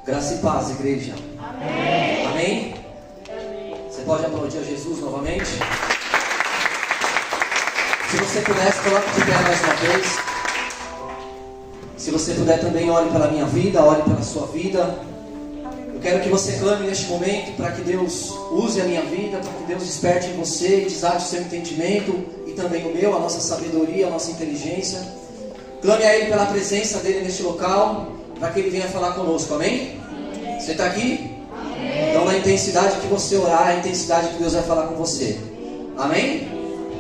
Graça e paz, igreja. Amém. Amém? Amém. Você pode aplaudir a Jesus novamente? Se você puder, se coloque de pé mais uma vez. Se você puder também, ore pela minha vida, ore pela sua vida. Eu quero que você clame neste momento para que Deus use a minha vida, para que Deus desperte em você e desate o seu entendimento e também o meu, a nossa sabedoria, a nossa inteligência. Clame a Ele pela presença dEle neste local, para que Ele venha falar conosco, amém? Você está aqui? Amém. Então, na intensidade que você orar, a intensidade que Deus vai falar com você, amém?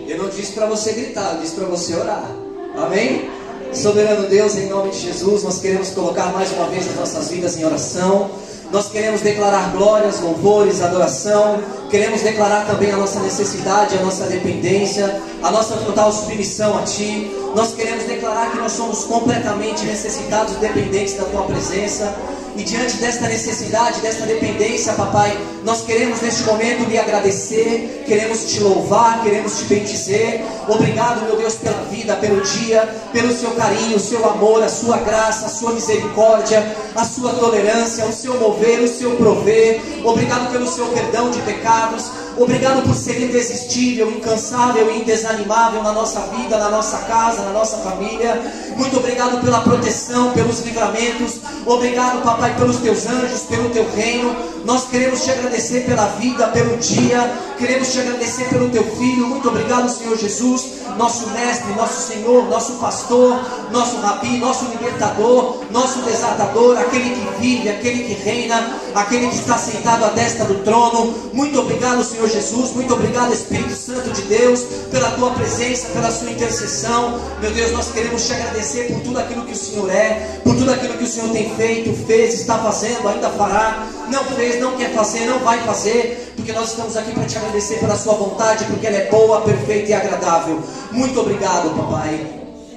Eu não disse para você gritar, eu disse para você orar, amém? Soberano Deus, em nome de Jesus, nós queremos colocar mais uma vez as nossas vidas em oração. Nós queremos declarar glórias, louvores, adoração. Queremos declarar também a nossa necessidade, a nossa dependência, a nossa total submissão a Ti. Nós queremos declarar que nós somos completamente necessitados e dependentes da Tua presença. E diante desta necessidade, desta dependência, Papai, nós queremos neste momento lhe agradecer, queremos te louvar, queremos te bendizer. Obrigado, meu Deus, pela vida, pelo dia, pelo seu carinho, o seu amor, a sua graça, a sua misericórdia, a sua tolerância, o seu mover, o seu prover. Obrigado pelo seu perdão de pecados. Obrigado por ser irresistível, incansável e indesanimável na nossa vida, na nossa casa, na nossa família. Muito obrigado pela proteção, pelos livramentos. Obrigado, Papai, pelos teus anjos, pelo teu reino. Nós queremos te agradecer pela vida, pelo dia. Queremos te agradecer pelo teu filho. Muito obrigado, Senhor Jesus, nosso mestre, nosso Senhor, nosso pastor, nosso rabi, nosso libertador, nosso desatador, aquele que vive, aquele que reina, aquele que está sentado à destra do trono. Muito obrigado, Senhor Jesus. Muito obrigado, Espírito Santo de Deus, pela tua presença, pela sua intercessão. Meu Deus, nós queremos te agradecer por tudo aquilo que o Senhor é, por tudo aquilo que o Senhor tem feito, fez, está fazendo, ainda fará. Não fez, não quer fazer, não vai fazer, porque nós estamos aqui para te agradecer pela sua vontade, porque ela é boa, perfeita e agradável. Muito obrigado, Papai.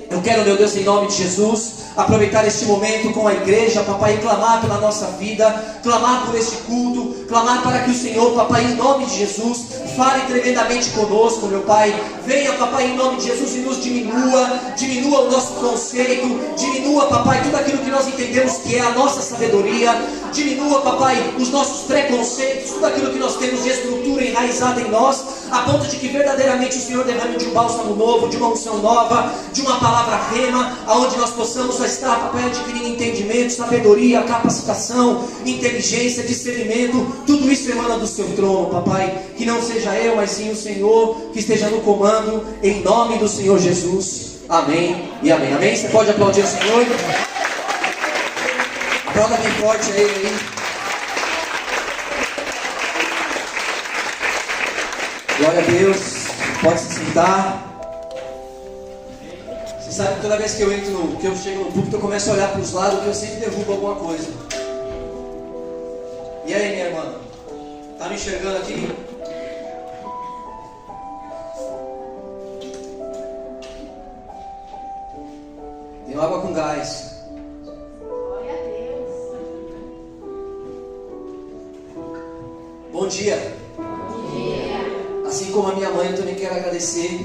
Eu quero, meu Deus, em nome de Jesus, aproveitar este momento com a igreja, Papai, e clamar pela nossa vida, clamar por este culto, clamar para que o Senhor, Papai, em nome de Jesus, fale tremendamente conosco, meu Pai. Venha, Papai, em nome de Jesus, e nos diminua o nosso conceito, diminua, Papai, tudo aquilo que nós entendemos que é a nossa sabedoria, diminua, Papai, os nossos preconceitos, tudo aquilo que nós temos de estrutura enraizada em nós, a ponto de que verdadeiramente o Senhor derrame de um bálsamo novo, de uma unção nova, de uma palavra rema, aonde nós possamos estar, Papai, adquirindo entendimento, sabedoria, capacitação, inteligência, discernimento. Tudo isso emana do seu trono, Papai. Que não seja eu, mas sim o Senhor que esteja no comando, em nome do Senhor Jesus. Amém e amém. Amém? Você pode aplaudir o Senhor? Aplauda bem forte a Ele aí. Glória a Deus. Pode se sentar. Você sabe que toda vez que eu chego no púlpito, eu começo a olhar para os lados, que eu sempre derrubo alguma coisa. E aí, minha irmã? Tá me enxergando aqui? Tem água com gás. Glória a Deus. Bom dia. Bom dia. Assim como a minha mãe, eu também quero agradecer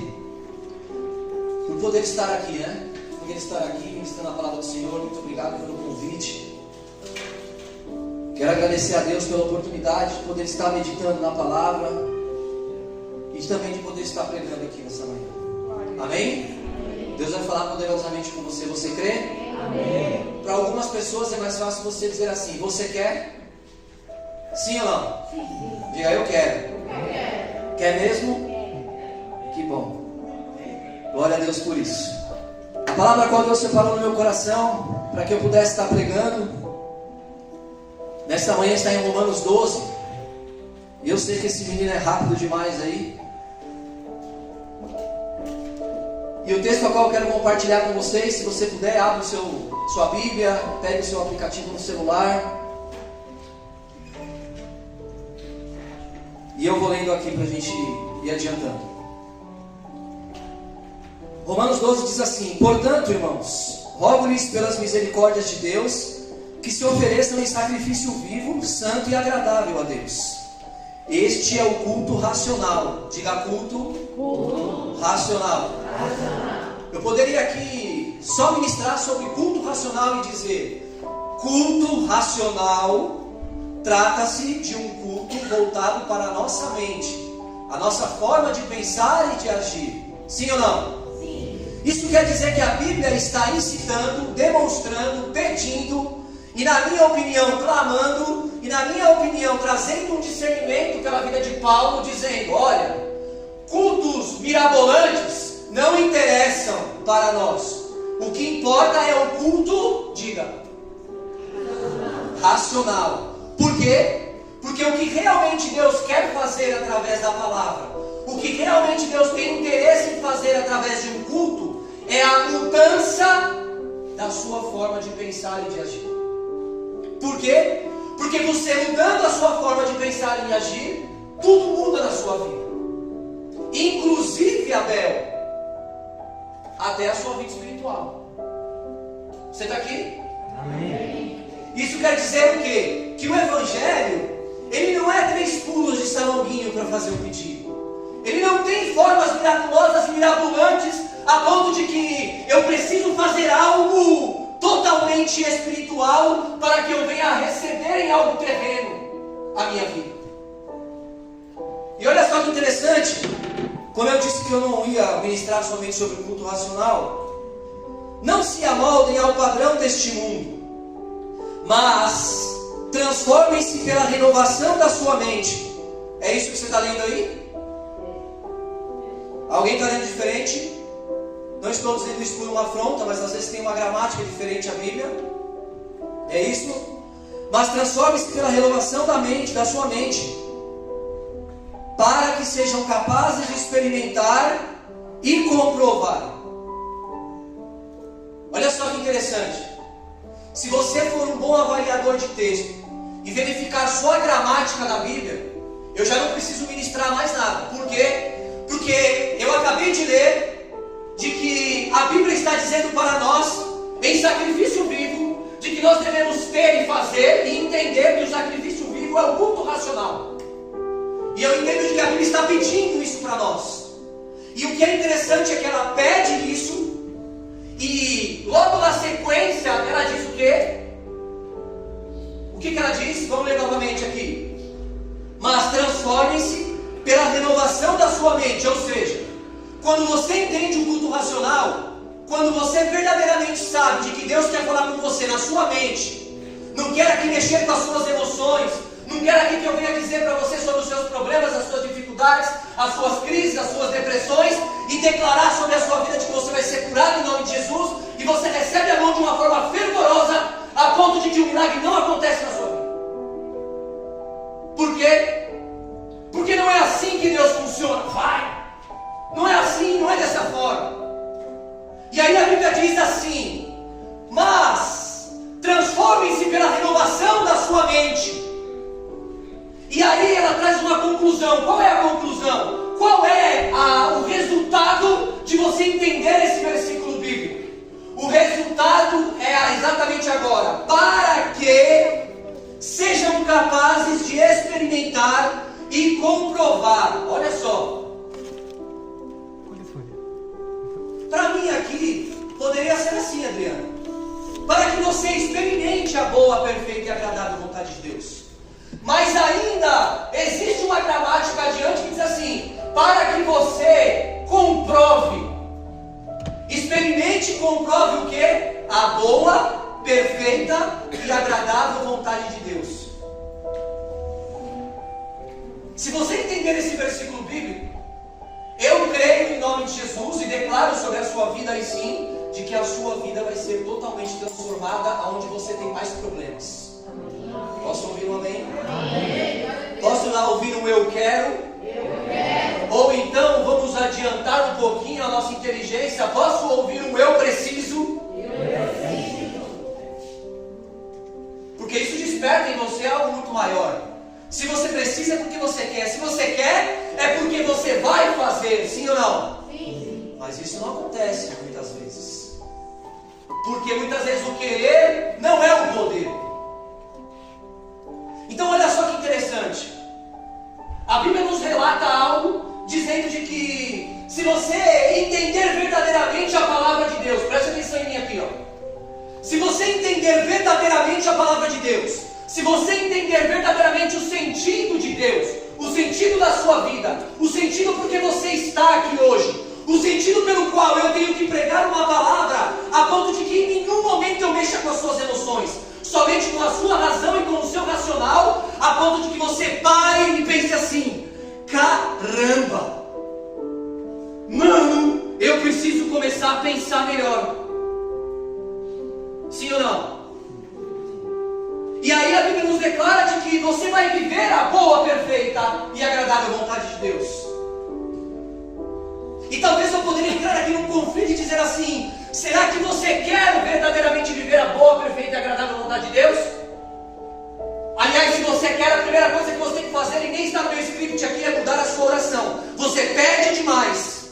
por poder estar aqui, né? Poder estar aqui ministrando a palavra do Senhor. Muito obrigado pelo convite. Quero agradecer a Deus pela oportunidade de poder estar meditando na palavra e também de poder estar pregando aqui nessa manhã. Amém? Deus vai falar poderosamente com você. Você crê? Amém. Para algumas pessoas é mais fácil você dizer assim: você quer? Sim ou não? Sim. Diga: eu quero. Eu quero. Quer mesmo? Que bom. Glória a Deus por isso. A palavra qual Deus separou no meu coração para que eu pudesse estar pregando nesta manhã está em Romanos 12. E eu sei que esse menino é rápido demais aí. E o texto ao qual eu quero compartilhar com vocês, se você puder, abra sua Bíblia, pegue o seu aplicativo no celular. E eu vou lendo aqui para a gente ir adiantando. Romanos 12 diz assim: portanto, irmãos, rogo-lhes pelas misericórdias de Deus, que se ofereçam em sacrifício vivo, santo e agradável a Deus. Este é o culto racional. Diga: culto racional. Eu poderia aqui só ministrar sobre culto racional e dizer: Culto racional trata-se de um culto voltado para a nossa mente, a nossa forma de pensar e de agir. Sim ou não? Sim. Isso quer dizer que a Bíblia está incitando, demonstrando, pedindo, e na minha opinião clamando, e na minha opinião trazendo um discernimento pela vida de Paulo, dizendo: olha, cultos mirabolantes não interessam para nós. O que importa é o culto, diga, racional. Por quê? Porque o que realmente Deus quer fazer através da palavra, o que realmente Deus tem interesse em fazer através de um culto, é a mudança da sua forma de pensar e de agir. Por quê? Porque você mudando a sua forma de pensar e agir, tudo muda na sua vida. Inclusive, Abel, até a sua vida espiritual. Você está aqui? Amém. Isso quer dizer o quê? Que o Evangelho, ele não é 3 pulos de salonguinho para fazer o pedido. Ele não tem formas miraculosas e mirabolantes a ponto de que eu preciso fazer algo totalmente espiritual para que eu venha a receber em algo terreno a minha vida. E olha só que interessante, como eu disse que eu não ia ministrar somente sobre o culto racional, não se amoldem ao padrão deste mundo, mas transformem-se pela renovação da sua mente. É isso que você está lendo aí? Alguém está lendo diferente? Não estou dizendo isso por uma afronta, mas às vezes tem uma gramática diferente à Bíblia. É isso? Mas transforme-se pela renovação da mente, da sua mente, para que sejam capazes de experimentar e comprovar. Olha só que interessante. Se você for um bom avaliador de texto e verificar só a gramática da Bíblia, eu já não preciso ministrar mais nada. Por quê? Porque eu acabei de ler de que a Bíblia está dizendo para nós, em sacrifício vivo, de que nós devemos ter e fazer e entender que o sacrifício vivo é o culto racional. E eu entendo de que a Bíblia está pedindo isso para nós. E o que é interessante é que ela pede isso, e logo na sequência ela diz o quê? O que ela diz? Vamos ler novamente aqui. Mas transformem-se pela renovação da sua mente. Ou seja, quando você entende o culto racional, quando você verdadeiramente sabe de que Deus quer falar com você na sua mente, não quer aqui mexer com as suas emoções, não quero aqui que eu venha dizer para você sobre os seus problemas, as suas dificuldades, as suas crises, as suas depressões, e declarar sobre a sua vida de que você vai ser curado em nome de Jesus, e você recebe a mão de uma forma fervorosa, a ponto de que o milagre não acontece na sua vida. Por quê? Porque não é assim que Deus funciona. Vai! Não é assim, não é dessa forma. E aí a Bíblia diz assim: mas transformem-se pela renovação da sua mente. E aí ela traz uma conclusão. Qual é a conclusão? Qual é o resultado de você entender esse versículo bíblico? O resultado é exatamente agora: para que sejam capazes de experimentar e comprovar. Olha só. Para mim aqui poderia ser assim, Adriano: para que você experimente a boa, perfeita e agradável vontade de Deus. Mas ainda existe uma gramática adiante que diz assim: para que você comprove, experimente e comprove o que? A boa, perfeita e agradável vontade de Deus. Se você entender esse versículo bíblico, eu creio em nome de Jesus e declaro sobre a sua vida aí sim, de que a sua vida vai ser totalmente transformada aonde você tem mais problemas. Posso ouvir um amém? Amém. Posso lá ouvir um eu quero? Eu quero. Ou então vamos adiantar um pouquinho a nossa inteligência. Posso ouvir um eu preciso? Eu preciso. Porque isso desperta em você algo muito maior. Se você precisa é porque você quer. Se você quer é porque você vai fazer. Sim ou não? Sim. Mas isso não acontece muitas vezes. Porque muitas vezes o querer não é o poder. Então olha só que interessante. A Bíblia nos relata algo dizendo de que se você entender verdadeiramente a palavra de Deus, preste atenção em mim aqui, ó. Se você entender verdadeiramente a palavra de Deus, se você entender verdadeiramente o sentido de Deus, o sentido da sua vida, o sentido porque você está aqui hoje, o sentido pelo qual eu tenho que pregar uma palavra, a ponto de que em nenhum momento eu mexa com as suas emoções, somente com a sua razão e com o seu racional, a ponto de que você pare e pense assim: caramba, mano, eu preciso começar a pensar melhor. Sim ou não? E aí a Bíblia nos declara de que você vai viver a boa, perfeita e agradável vontade de Deus. E talvez eu poderia entrar aqui num conflito e dizer assim: será que você quer verdadeiramente viver a boa, perfeita e agradável vontade de Deus? Aliás, se você quer, a primeira coisa que você tem que fazer, e nem está no meu script aqui, é mudar a sua oração. Você pede demais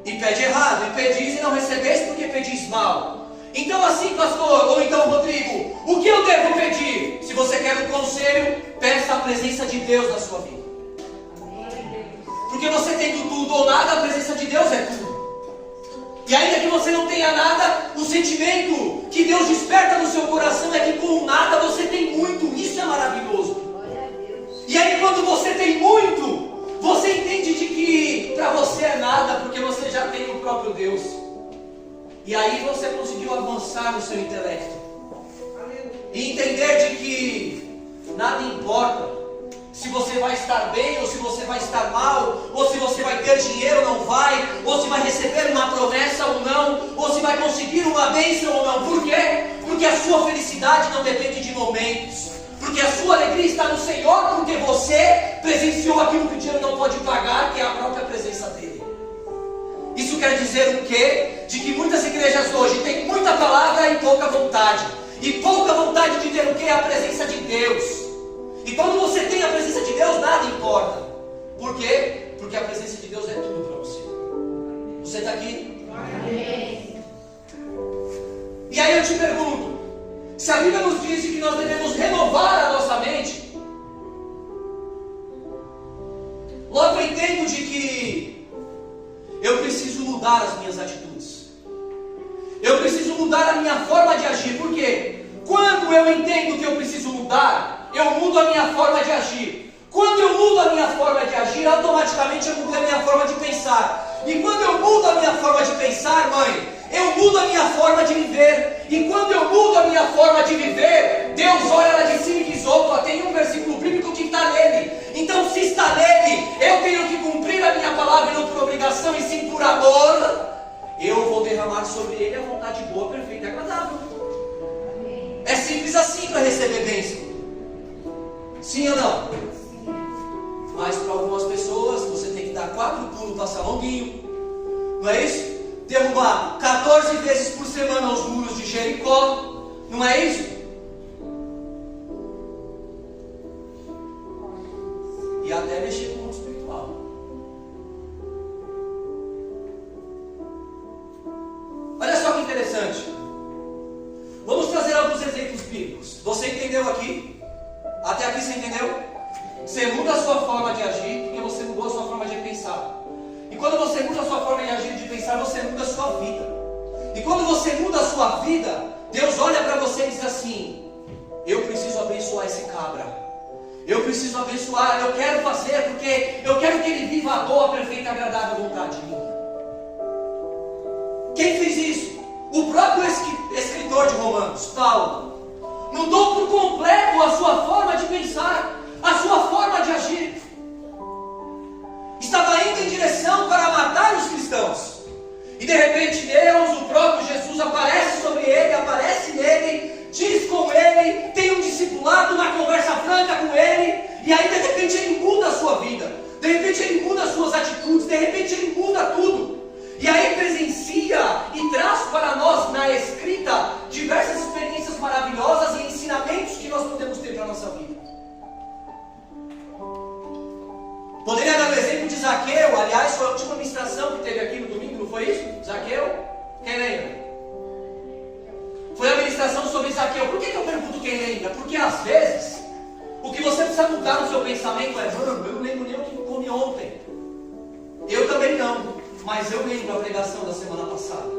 e pede errado, e pedis e não recebeste porque pedis mal. Então assim, pastor, ou então Rodrigo, o que eu devo pedir? Se você quer um conselho, peça a presença de Deus na sua vida. Porque você tendo tudo ou nada, a presença de Deus é tudo. E ainda que você não tenha nada, o sentimento que Deus desperta no seu coração é que com nada você tem muito. Isso é maravilhoso. E aí quando você tem muito, você entende de que para você é nada, porque você já tem o próprio Deus. E aí você conseguiu avançar no seu intelecto e entender de que nada importa se você vai estar bem ou se você vai estar mal, ou se você vai ter dinheiro ou não vai, ou se vai receber uma promessa ou não, ou se vai conseguir uma bênção ou não. Por quê? Porque a sua felicidade não depende de momentos, porque a sua alegria está no Senhor, porque você presenciou aquilo que o dinheiro não pode pagar, que é a própria presença dele. Isso quer dizer o quê? De que muitas igrejas hoje têm muita palavra e pouca vontade. E pouca vontade de ter o quê? A presença de Deus. E quando você tem a presença de Deus, nada importa. Por quê? Porque a presença de Deus é tudo para você. Você está aqui? Amém. E aí eu te pergunto, se a Bíblia nos diz que nós devemos renovar a nossa mente, logo eu entendo de que eu preciso mudar as minhas atitudes. Eu preciso mudar a minha forma de agir. Por quê? Quando eu entendo que eu preciso mudar, eu mudo a minha forma de agir. Quando eu mudo a minha forma de agir, automaticamente eu mudo a minha forma de pensar. E quando eu mudo a minha forma de pensar, mãe, eu mudo a minha forma de viver. E quando eu mudo a minha forma de viver, Deus olha lá de cima e diz: opa, tem um versículo bíblico que está nele. Então se está nele, eu tenho que cumprir a minha palavra, e não por obrigação, e sim por amor. Eu vou derramar sobre ele a vontade boa, perfeita e agradável. É simples assim para receber bênção. Sim ou não? Mas para algumas pessoas você tem que dar 4 pulos, passar longuinho. Não é isso? Derrubar 14 vezes por semana os muros de Jericó. Não é isso? E até mexer com o mundo espiritual. Olha só que interessante. Vamos trazer alguns exemplos bíblicos. Você entendeu aqui? Até aqui você entendeu? Você muda a sua forma de agir porque você mudou a sua forma de pensar. E quando você muda a sua forma de agir e de pensar, você muda a sua vida. E quando você muda a sua vida, Deus olha para você e diz assim: eu preciso abençoar esse cabra. Eu preciso abençoar, eu quero fazer porque eu quero que ele viva a boa, perfeita e agradável vontade minha. Quem fez isso? O próprio escritor de Romanos, Paulo, mudou por completo a sua forma de pensar, a sua forma de agir. Estava indo em direção para matar os cristãos. E de repente Deus, o próprio Jesus, aparece sobre ele, aparece nele, diz com ele, tem um discipulado, uma conversa franca com ele. E aí de repente ele muda a sua vida. De repente ele muda as suas atitudes. De repente ele muda tudo. E aí presencia e traz para nós na escrita diversas experiências maravilhosas e ensinamentos que nós podemos ter para a nossa vida. Poderia dar o exemplo de Zaqueu. Aliás, foi a última ministração que teve aqui no domingo, não foi isso? Zaqueu? Quem lembra? Foi a ministração sobre Zaqueu. Por que eu pergunto quem lembra? Porque às vezes o que você precisa mudar no seu pensamento é: mano, eu não lembro nem o que comi ontem. Eu também não. Mas eu lembro a pregação da semana passada.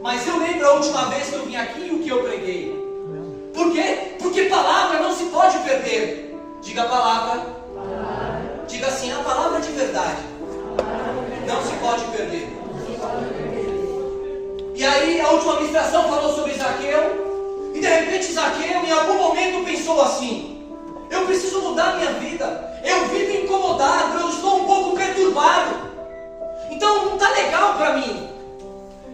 Mas eu lembro a última vez que eu vim aqui e o que eu preguei. Por quê? Porque palavra não se pode perder. Diga a palavra. Diga assim, a palavra de verdade não se pode perder. E aí a última ministração falou sobre Zaqueu. E de repente Zaqueu em algum momento pensou assim: eu preciso mudar minha vida. Eu vivo incomodado, eu estou um pouco perturbado. Então não está legal para mim.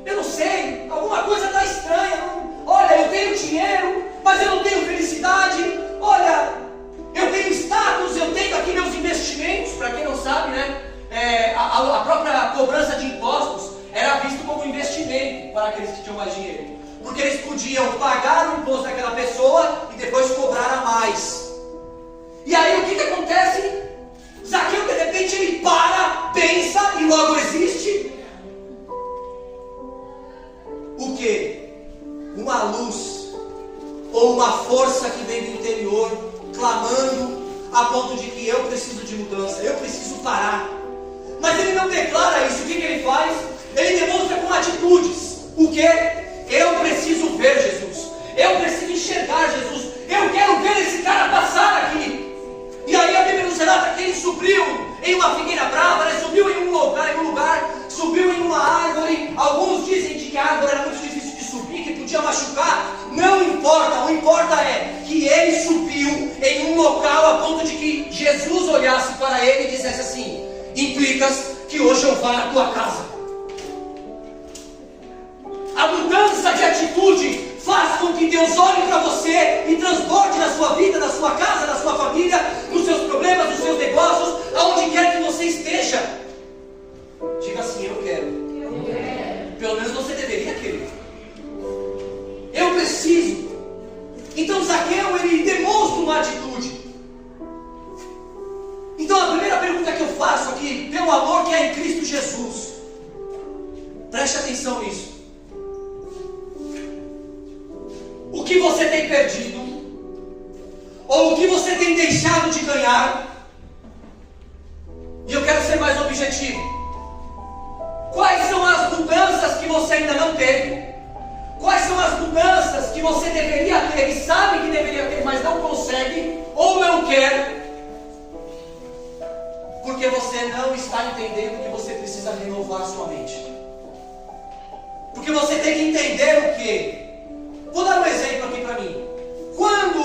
Eu não sei, alguma coisa está estranha. Olha, eu tenho dinheiro, mas eu não tenho felicidade. Olha, eu tenho status, eu tenho aqui meus investimentos. Para quem não sabe, né? A própria cobrança de impostos era visto como investimento para aqueles que tinham mais dinheiro. Porque eles podiam pagar o imposto daquela pessoa e depois cobrar a mais. E aí o que acontece? Zaqueu de repente ele para, pensa e logo existe. O que? Uma luz ou uma força que vem do interior clamando a ponto de que eu preciso de mudança, eu preciso parar. Mas ele não declara isso. O que ele faz? Ele demonstra com atitudes. O que? Eu preciso ver Jesus, eu preciso enxergar Jesus, eu quero ver esse cara passar aqui. E aí a Bíblia nos relata que ele subiu em uma figueira brava, ele subiu em um lugar, subiu em uma árvore. Alguns dizem que a árvore era muito difícil de subir, que podia machucar. Não importa, o importa é que ele subiu em um local a ponto de que Jesus olhasse para ele e dissesse assim: implicas que hoje eu vá na tua casa. A mudança de atitude faz com que Deus olhe para você e transborde na sua vida, na sua casa, na sua família, nos seus problemas, nos seus negócios, aonde quer que você esteja. Diga assim: eu quero. Pelo menos você deveria querer. Eu preciso. Então Zaqueu, ele demonstra uma atitude. Então a primeira pergunta que eu faço aqui, pelo amor que é em Cristo Jesus, preste atenção nisso. O que você tem perdido, ou o que você tem deixado de ganhar, e eu quero ser mais objetivo. Quais são as mudanças que você ainda não teve? Quais são as mudanças que você deveria ter e sabe que deveria ter, mas não consegue, ou não quer, porque você não está entendendo que você precisa renovar a sua mente. Porque você tem que entender o quê? Vou dar um exemplo aqui para mim. Quando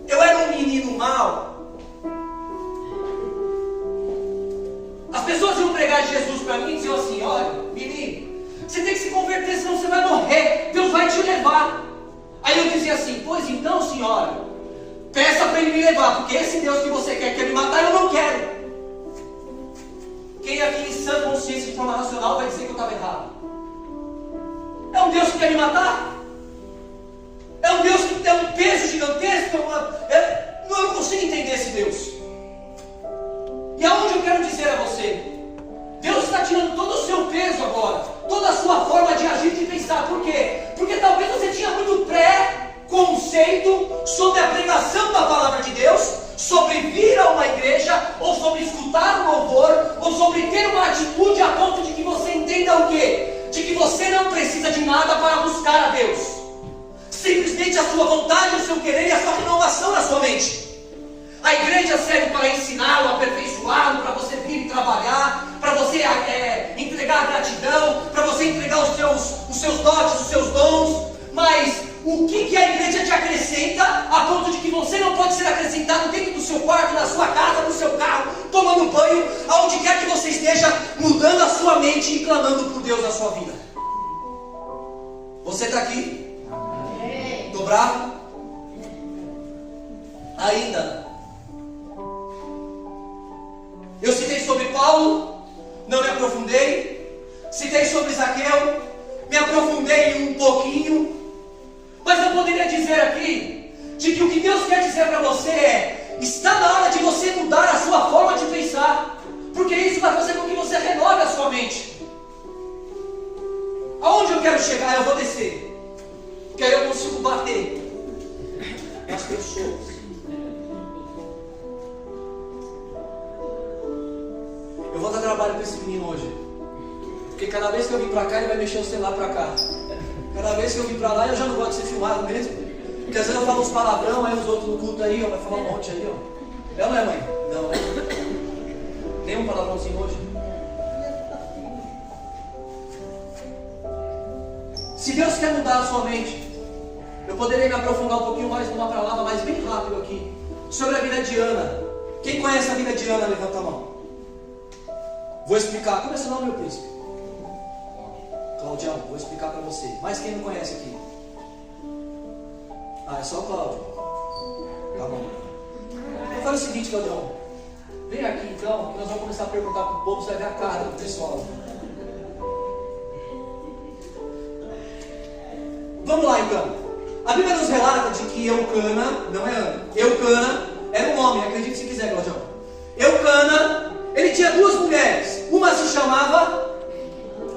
eu era um menino mau, as pessoas iam pregar de Jesus para mim e diziam assim: olha, menino, você tem que se converter, senão você vai morrer, Deus vai te levar. Aí eu dizia assim: pois então, senhora, peça para Ele me levar, porque esse Deus que você quer me matar, eu não quero. Quem aqui em sã consciência de forma racional vai dizer que eu estava errado? É um Deus que quer me matar? É um Deus que tem um peso gigantesco? Eu não consigo entender esse Deus. E aonde eu quero dizer a você? Deus está tirando todo o seu peso agora, toda a sua forma de agir e de pensar. Por quê? Porque talvez você tinha muito pré-conceito sobre a pregação da palavra de Deus, sobre vir a uma igreja, ou sobre escutar um louvor, ou sobre ter uma atitude a ponto de que você entenda o quê? De que você não precisa de nada para buscar a Deus. Simplesmente a sua vontade, o seu querer e a sua renovação na sua mente. A igreja serve para ensiná-lo, aperfeiçoá-lo, para você vir trabalhar, para você entregar a gratidão, para você entregar os seus dotes, os seus dons. Mas o que a igreja te acrescenta a ponto de que você não pode ser acrescentado dentro do seu quarto, na sua casa, no seu carro, tomando banho, aonde quer que você esteja, mudando a sua mente e clamando por Deus na sua vida? Você está aqui? Estou bravo? Ainda. Eu citei sobre Paulo, não me aprofundei. Citei sobre Zaqueu, me aprofundei um pouquinho. Mas eu poderia dizer aqui, de que o que Deus quer dizer para você é: está na hora de você mudar a sua forma de pensar, porque isso vai fazer com que você renove a sua mente. Aonde eu quero chegar? Eu vou descer, porque aí eu consigo bater nas pessoas. Eu vou dar trabalho para esse menino hoje, porque Porque cada vez que eu vim pra cá, ele vai mexer o celular pra cá. Cada vez que eu vim pra lá, eu já não gosto de ser filmado mesmo. Porque às vezes eu falo uns palavrão, aí os outros no culto aí, ó, vai falar um monte aí, ó. É ou não é, mãe? Não, né? Nenhum palavrãozinho hoje. Se Deus quer mudar a sua mente, eu poderia me aprofundar um pouquinho mais numa palavra, mas bem rápido aqui, sobre a vida de Ana. Quem conhece a vida de Ana, levanta a mão. Vou explicar. Como é seu nome, meu príncipe? Claudião, vou explicar para você. Mas quem não conhece aqui? Ah, é só o Cláudio. Tá bom. Então faz o seguinte, Claudião. Vem aqui então, que nós vamos começar a perguntar para o povo, você vai ver a cara do pessoal. Vamos lá então. A Bíblia nos relata de que Eucana, não é Ana, Eucana era um homem, acredite se quiser, Claudião. Eucana, ele tinha duas mulheres. Uma se chamava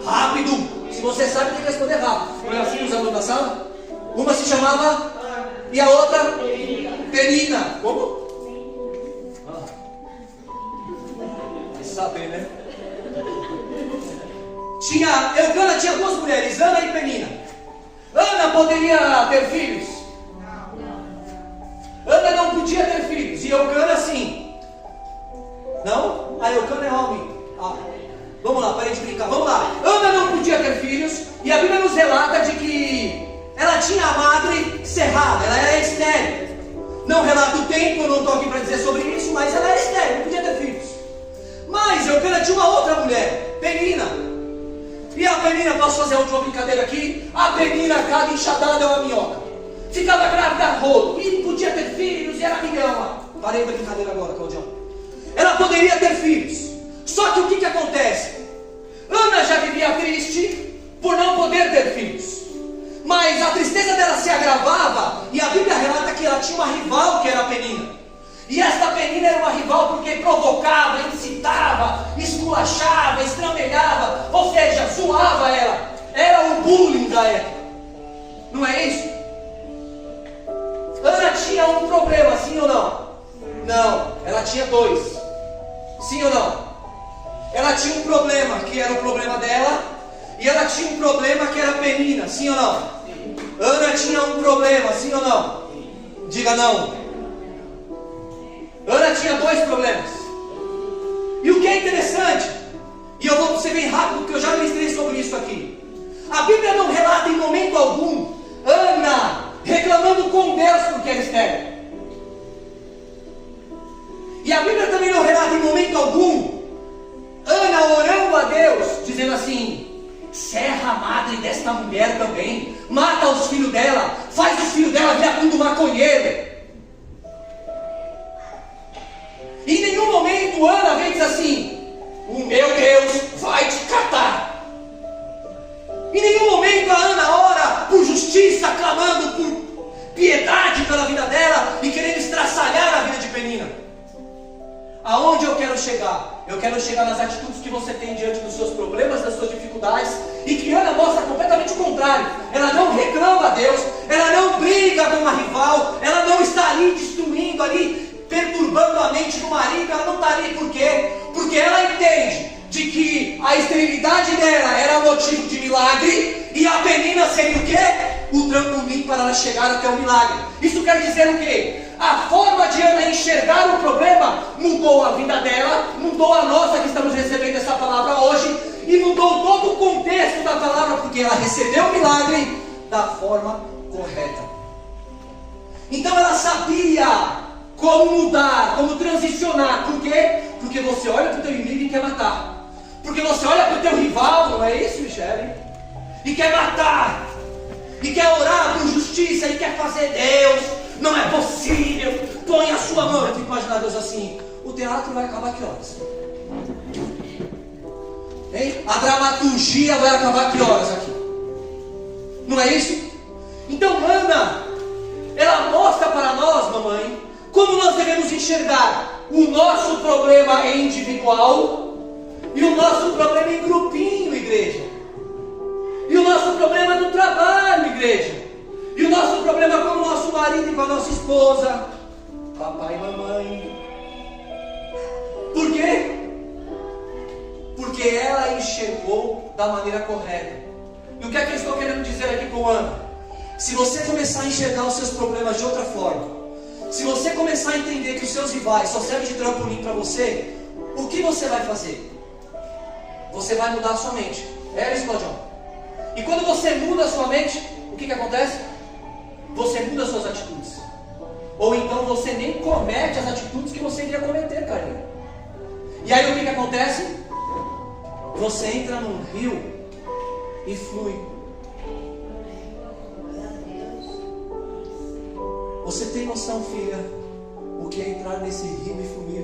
Rápido. Se você sabe, tem que responder rápido. Não é assim os alunos da sala? Uma se chamava e a outra Penina. Como? Vai saber, né? Eucana tinha duas mulheres, Ana e Penina. Ana poderia ter filhos? Ana não podia ter filhos. E Eucana sim. Não? A Eucana é homem. Vamos lá, parei de brincar. Vamos lá. Ana não podia ter filhos. E a Bíblia nos relata de que ela tinha a madre cerrada. Ela era estéril. Não relata o tempo, eu não estou aqui para dizer sobre isso, mas ela era estéril, não podia ter filhos. Mas Eucana tinha uma outra mulher, Penina. E a Penina, posso fazer a última brincadeira aqui? A Penina, cada enxadada é uma minhoca. Ficava grávida a rolo. E não podia ter filhos, e era milhão lá. Parei da brincadeira agora, Claudião. Ela poderia ter filhos. Só que o que acontece? Ana já vivia triste por não poder ter filhos. Mas a tristeza dela se agravava. E a Bíblia relata que ela tinha uma rival, que era a Penina. E esta Penina era uma rival porque provocava, incitava, esculachava, estramelhava, ou seja, zoava ela. Era o bullying da época. Não é isso? Ana tinha um problema, sim ou não? Não, ela tinha dois. Sim ou não? Ela tinha um problema, que era o problema dela, e ela tinha um problema que era a Penina, sim ou não? Ana tinha um problema, sim ou não? Diga não. Ana tinha dois problemas. E o que é interessante, e eu vou ser bem rápido, porque eu já ministrei sobre isso aqui. A Bíblia não relata em momento algum Ana reclamando com Deus porque era estéril. E a Bíblia também não relata em momento algum Ana orando a Deus, dizendo assim: serra a madre desta mulher também, mata os filhos dela, faz os filhos dela virar tudo maconheiro. Em nenhum momento Ana vem e diz assim: o meu Deus vai te catar. Em nenhum momento a Ana ora por justiça, clamando por piedade pela vida dela e querendo estraçalhar a vida de Penina. Aonde eu quero chegar? Eu quero chegar nas atitudes que você tem diante dos seus problemas, das suas dificuldades, e que Ana mostra completamente o contrário. Ela não reclama a Deus, ela não briga com uma rival, ela não está ali destruindo, ali perturbando a mente do marido. Ela não está ali por quê? Porque ela entende de que a esterilidade dela era motivo de milagre, e a Penina seria o quê? O trampolim para ela chegar até o milagre. Isso quer dizer o quê? A forma de Ana enxergar o problema mudou a vida dela, mudou a nossa que estamos recebendo essa palavra hoje, e mudou todo o contexto da palavra, porque ela recebeu o milagre da forma correta. Então ela sabia como mudar, como transicionar. Por quê? Porque você olha para o teu inimigo e quer matar. Porque você olha para o teu rival, não é isso, Michele? E quer matar. E quer orar por justiça, e quer fazer Deus. Não é possível. Põe a sua mão. Eu fico imaginando Deus assim: o teatro vai acabar que horas? Hein? A dramaturgia vai acabar que horas aqui? Não é isso? Então Ana, ela mostra para nós, mamãe, como nós devemos enxergar o nosso problema em individual e o nosso problema em grupinho, igreja. E o nosso problema no trabalho, igreja. E o nosso problema com o nosso marido e com a nossa esposa, papai e mamãe. Por quê? Porque porque ela enxergou da maneira correta. E o que é que eu estou querendo dizer aqui com Ana? Se você começar a enxergar os seus problemas de outra forma, se você começar a entender que os seus rivais só servem de trampolim para você, o que você vai fazer? Você vai mudar a sua mente. É isso, Claudião? E quando você muda a sua mente, o que acontece? Você muda as suas atitudes. Ou então você nem comete as atitudes que você iria cometer, carinho. E aí o que acontece? Você entra num rio e flui. Você tem noção, filha, o que é entrar nesse rio e fluir?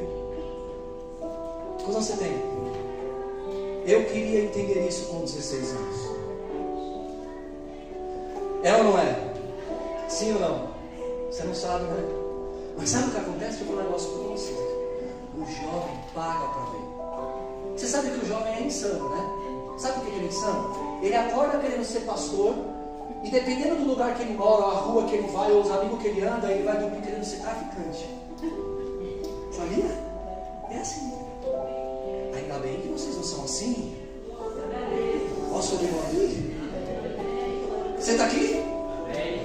Quantos anos você tem? Eu queria entender isso com 16 anos. É ou não é? Sim ou não? Você não sabe, né? Mas sabe o que acontece? Eu vou falar um negócio para você. O jovem paga para ver. Você sabe que o jovem é insano, né? Sabe por que ele é insano? Ele acorda querendo ser pastor, e dependendo do lugar que ele mora, a rua que ele vai, ou os amigos que ele anda, ele vai dormir querendo ser traficante. Sabia? É assim. Ainda bem que vocês não são assim. Posso ouvir uma vez? Você está aqui?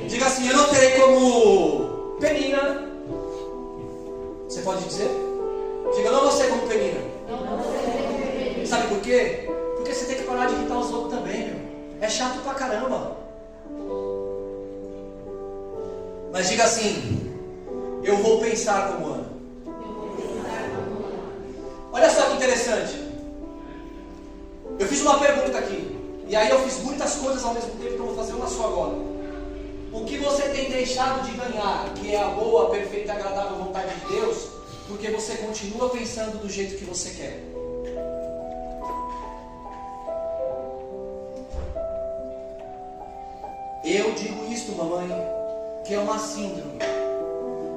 Diga assim: eu não terei como Penina. Você pode dizer? Diga: eu não vou ser como Penina. Sabe por quê? Porque você tem que parar de irritar os outros também, meu. É chato pra caramba. Mas diga assim: eu vou pensar como Ana. Olha só que interessante. Eu fiz uma pergunta aqui, e aí eu fiz muitas coisas ao mesmo tempo, que eu vou fazer uma só agora. O que você tem deixado de ganhar, que é a boa, perfeita e agradável vontade de Deus, porque você continua pensando do jeito que você quer? Eu digo isto, mamãe, que é uma síndrome.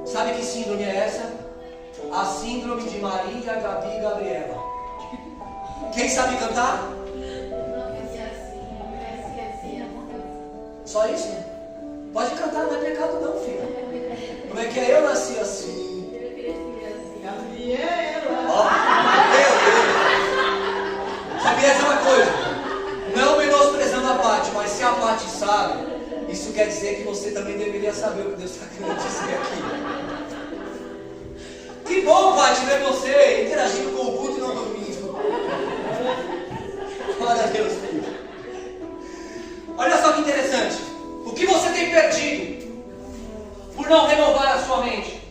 Sabe que síndrome é essa? A síndrome de Maria, Gabi e Gabriela. Quem sabe cantar? Só isso? Pode cantar, não é pecado não, filha. Como é que é? Eu nasci assim. Gabriela. Ó, meu Deus. Sabia essa uma coisa? Não menosprezando a Paty, mas se a Paty sabe, isso quer dizer que você também deveria saber o que Deus está querendo dizer aqui. Que bom, Paty, ver você interagindo com o culto e não dormindo. Glória a Deus, filho. Olha só que interessante. O que você tem perdido por não renovar a sua mente?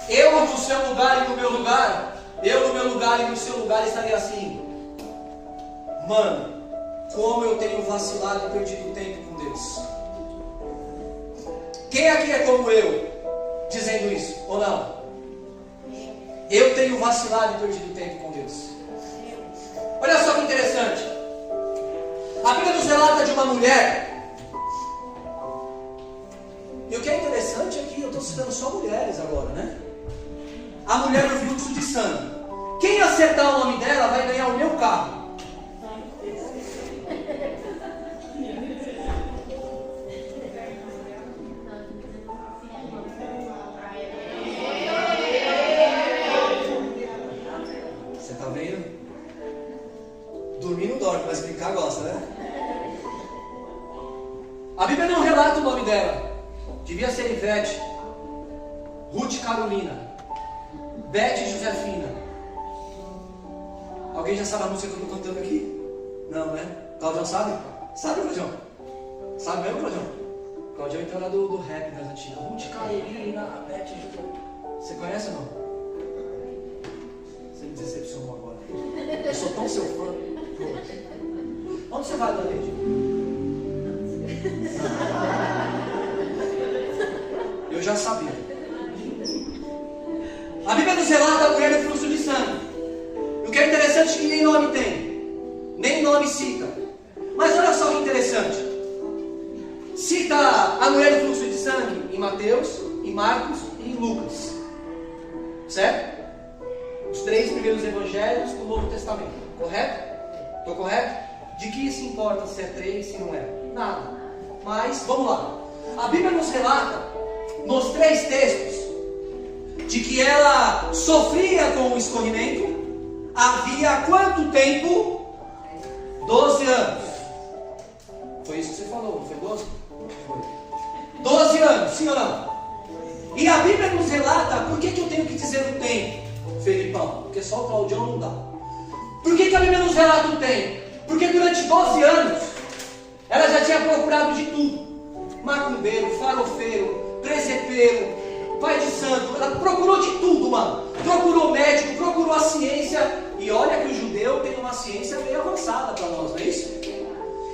Eu no seu lugar e no meu lugar, eu no meu lugar e no seu lugar estaria assim: mano, como eu tenho vacilado e perdido tempo com Deus. Quem aqui é como eu, dizendo isso, ou não? Eu tenho vacilado e perdido tempo com Deus. Olha só que interessante. A Bíblia nos relata de uma mulher. E o que é interessante é que eu estou citando só mulheres agora, né? A mulher do fluxo de sangue. Quem acertar o nome dela vai ganhar o meu carro. Você está vendo? Dormir não dorme, mas brincar gosta, né? A Bíblia não relata o nome dela. Devia ser Ivete, Ruth Carolina, Beth Josefina. Alguém já sabe a música que eu estou cantando aqui? Não, né? Claudião sabe? Sabe, Claudião? Sabe mesmo, Claudião? Claudião então era do rap das antigas. Ruth Carolina, Beth Josefina. Você conhece ou não? Você me decepcionou agora. Eu sou tão seu fã. Onde você vai, Danete? Eu já sabia. A Bíblia nos relata a mulher do fluxo de sangue. O que é interessante é que nem nome tem, nem nome cita. Mas olha só que interessante. Cita a mulher do fluxo de sangue em Mateus, em Marcos e em Lucas. Certo? Os 3 primeiros evangelhos do Novo Testamento. Correto? Estou correto? De que isso importa se é 3 se não é? Nada. Mas vamos lá. A Bíblia nos relata nos 3 textos de que ela sofria com o escorrimento, havia quanto tempo? 12 anos. Foi isso que você falou, não foi 12? Foi. 12 anos, sim ou não? E a Bíblia nos relata, por que eu tenho que dizer o tempo, Felipão? Porque só o Claudião não dá. Por que a Bíblia nos relata o tempo? Porque durante 12 anos, ela já tinha procurado de tudo. Macumbeiro, farofeiro, presepeiro, pai de santo. Ela procurou de tudo, mano. Procurou médico, procurou a ciência. E olha que o judeu tem uma ciência meio avançada para nós, não é isso?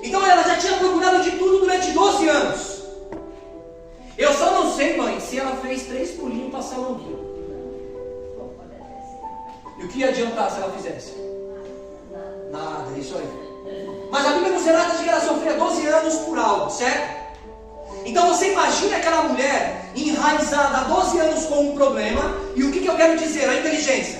Então ela já tinha procurado de tudo durante 12 anos. Eu só não sei, mãe, se ela fez 3 pulinhos para Salomão. E o que ia adiantar se ela fizesse? Nada, isso aí. Mas a Bíblia nos relata de que ela sofria 12 anos por algo, certo? Então você imagina aquela mulher enraizada há 12 anos com um problema. E o que eu quero dizer? A inteligência.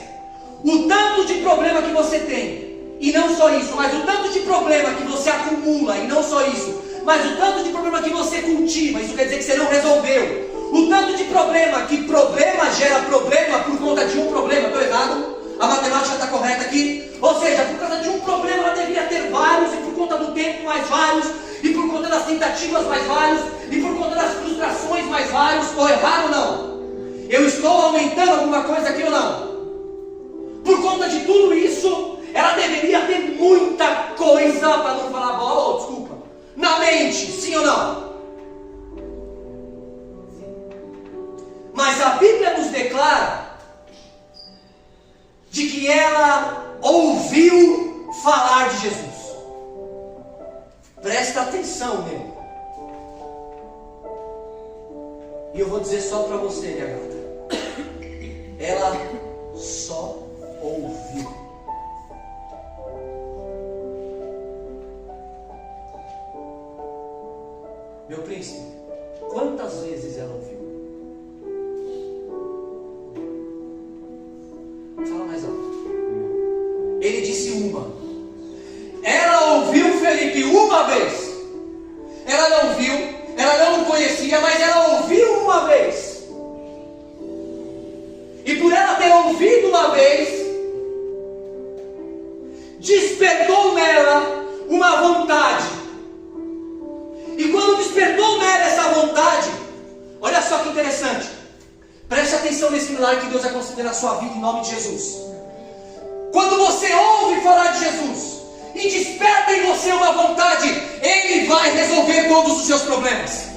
O tanto de problema que você tem, e não só isso, mas o tanto de problema que você acumula, e não só isso, mas o tanto de problema que você cultiva, isso quer dizer que você não resolveu. O tanto de problema, que problema gera problema por conta de um problema. Estou errado? A matemática está correta aqui? Ou seja, por causa de um problema ela deveria ter vários, e por conta do tempo mais vários, e por conta das tentativas mais vários, e por conta das frustrações mais vários. Estou errado ou não? Eu estou aumentando alguma coisa aqui ou não? Por conta de tudo isso, ela deveria ter muita coisa, para não falar bola, desculpa, na mente, sim ou não? Mas a Bíblia nos declara de que ela ouviu falar de Jesus. Presta atenção, meu. E eu vou dizer só para você, minha gata. Ela só ouviu. Meu príncipe, quantas vezes ela ouviu? Fala mais alto. Ele disse uma. Ela ouviu Felipe uma vez. Ela não viu, ela não o conhecia, mas ela ouviu uma vez. E por ela ter ouvido uma vez, despertou nela uma vontade. E quando despertou nela essa vontade, olha só que interessante. Preste atenção nesse milagre que Deus vai conceder na sua vida em nome de Jesus. Quando você ouve falar de Jesus e desperta em você uma vontade, Ele vai resolver todos os seus problemas.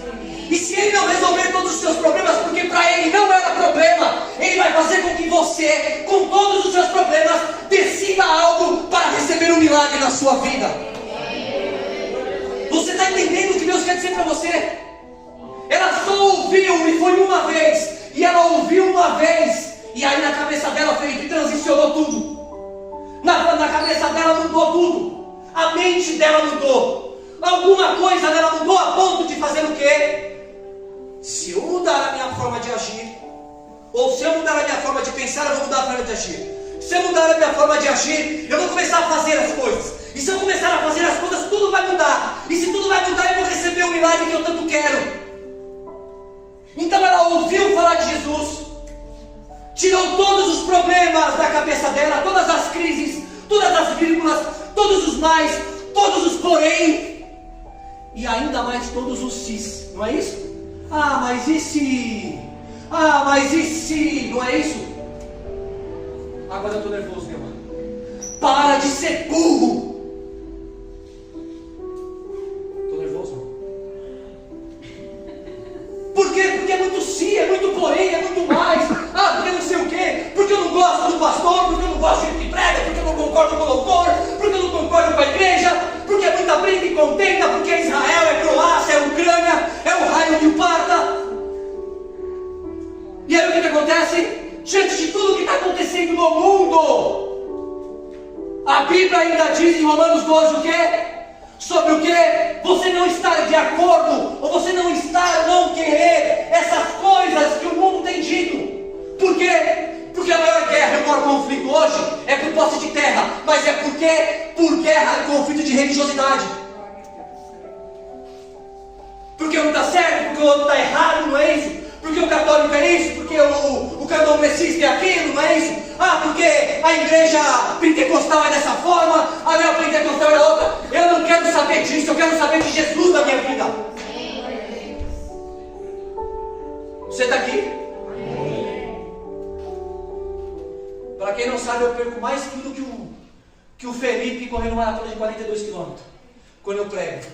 E se Ele não resolver todos os seus problemas, porque para Ele não era problema, Ele vai fazer com que você, com todos os seus problemas, decida algo para receber um milagre na sua vida. Você está entendendo o que Deus quer dizer para você? Ela só ouviu, e foi uma vez. E ela ouviu uma vez. E aí na cabeça dela, Felipe, transicionou tudo. Na cabeça dela mudou tudo. A mente dela mudou. Alguma coisa dela mudou a ponto de fazer o quê? Se eu mudar a minha forma de agir, ou se eu mudar a minha forma de pensar, eu vou mudar a forma de agir. Se eu mudar a minha forma de agir, eu vou começar a fazer as coisas. E se eu começar a fazer as coisas, tudo vai mudar. E se tudo vai mudar, eu vou receber o milagre que eu tanto quero. Então ela ouviu falar de Jesus, tirou todos os problemas da cabeça dela, todas as crises, todas as vírgulas, todos os mais, todos os porém, e ainda mais todos os sis, não é isso? Ah, mas e se? Ah, mas e se? Não é isso? Agora eu estou nervoso, meu irmão. Para de ser burro. Estou nervoso? Por quê? Porque é muito sim, é muito porém, é muito mais. Ah, porque não sei o quê. Porque eu não gosto do pastor, porque eu não gosto de que prega, porque eu não concordo com o louvor, porque eu não concordo com a igreja, porque é muita briga e contenda, porque é Israel, é Croácia, é Ucrânia, é o raio que o parta. E aí o que acontece? Diante de tudo que está acontecendo no mundo, a Bíblia ainda diz em Romanos 12 o quê? Sobre o que? Você não estar de acordo, ou você não estar, não querer essas coisas que o mundo tem dito. Por quê? Porque a maior guerra e o maior conflito hoje é por posse de terra, mas é por guerra e conflito de religiosidade. Porque um está certo, porque o outro está errado, não é isso? Porque o católico é isso, porque o candomblessista é aquilo, não é isso? Ah, porque a igreja pentecostal é dessa forma, a neopentecostal é outra. Eu não quero saber disso, eu quero saber de Jesus na minha vida. Você está aqui? Para quem não sabe, eu perco mais quilo que o Felipe correndo uma maratona de 42 km quando eu prego.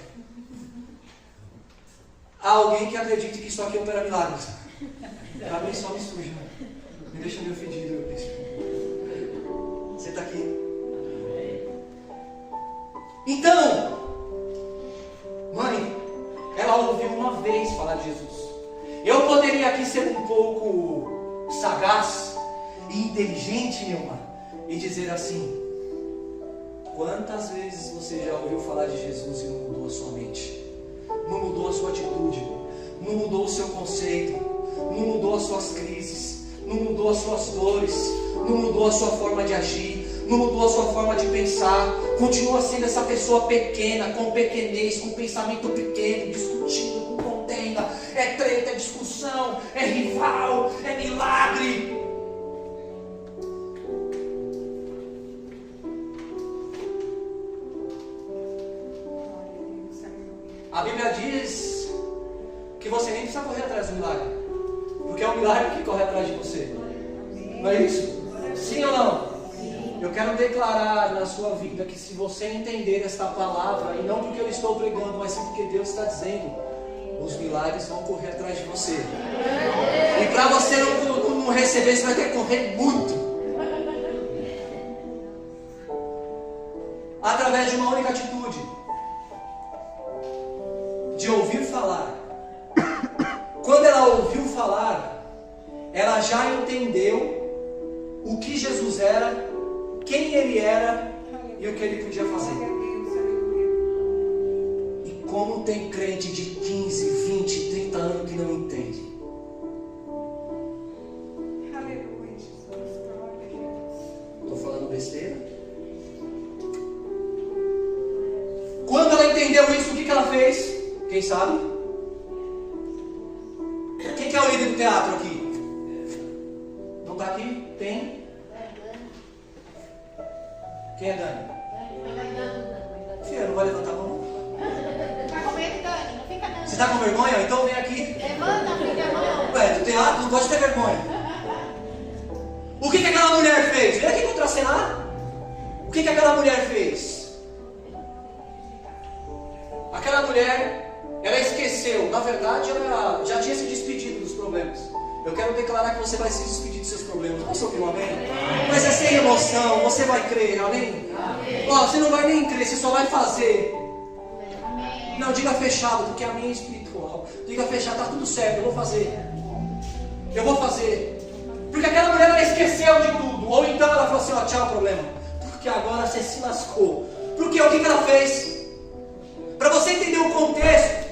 Há alguém que acredite que isso aqui opera milagres. Para mim só me suja. Me deixa meio fedido. Você está aqui? Então, mãe, ela ouviu uma vez falar de Jesus. Eu poderia aqui ser um pouco sagaz e inteligente, Nilma, e dizer assim: quantas vezes você já ouviu falar de Jesus e não mudou a sua mente? Não mudou a sua atitude, não mudou o seu conceito, não mudou as suas crises, não mudou as suas dores, não mudou a sua forma de agir, não mudou a sua forma de pensar, continua sendo essa pessoa pequena, com pequenez, com pensamento pequeno, discutindo, com contenda, é treta, é discussão, é rival, é milagre. A Bíblia diz que você nem precisa correr atrás do milagre, porque é o milagre que corre atrás de você. Não é isso? Sim ou não? Eu quero declarar na sua vida que se você entender esta palavra, e não porque eu estou pregando, mas sim porque Deus está dizendo, os milagres vão correr atrás de você. E para você não receber, você vai ter que correr muito. Através de uma única atitude, de ouvir falar. Quando ela ouviu falar, ela já entendeu o que Jesus era, quem Ele era e o que Ele podia fazer. E como tem crente de 15, 20, 30 anos que não entende. Estou falando besteira? Quando ela entendeu isso, o que ela fez? Quem sabe? Quem que é o líder do teatro aqui? Não está aqui? Tem? Quem é Dani? Filha, não vai levantar a mão? Tá com medo, Dani? Não fica não. Você está com vergonha? Então vem aqui. Levanta, fica a mão. Ué, do teatro não pode ter vergonha. O que aquela mulher fez? Vem aqui contracenar. O que aquela mulher fez? Aquela mulher, ela esqueceu. Na verdade, ela já tinha se despedido dos problemas. Eu quero declarar que você vai se despedir dos seus problemas. Posso ouvir um amém? Mas é sem emoção, você vai crer, amém? Ó, você não vai nem crer, você só vai fazer. Não, diga fechado, porque a minha é espiritual. Diga fechado, tá tudo certo, eu vou fazer. Eu vou fazer. Porque aquela mulher, ela esqueceu de tudo. Ou então ela falou assim, ó, tchau, problema. Porque agora você se lascou. Porque o que ela fez? Para você entender o contexto,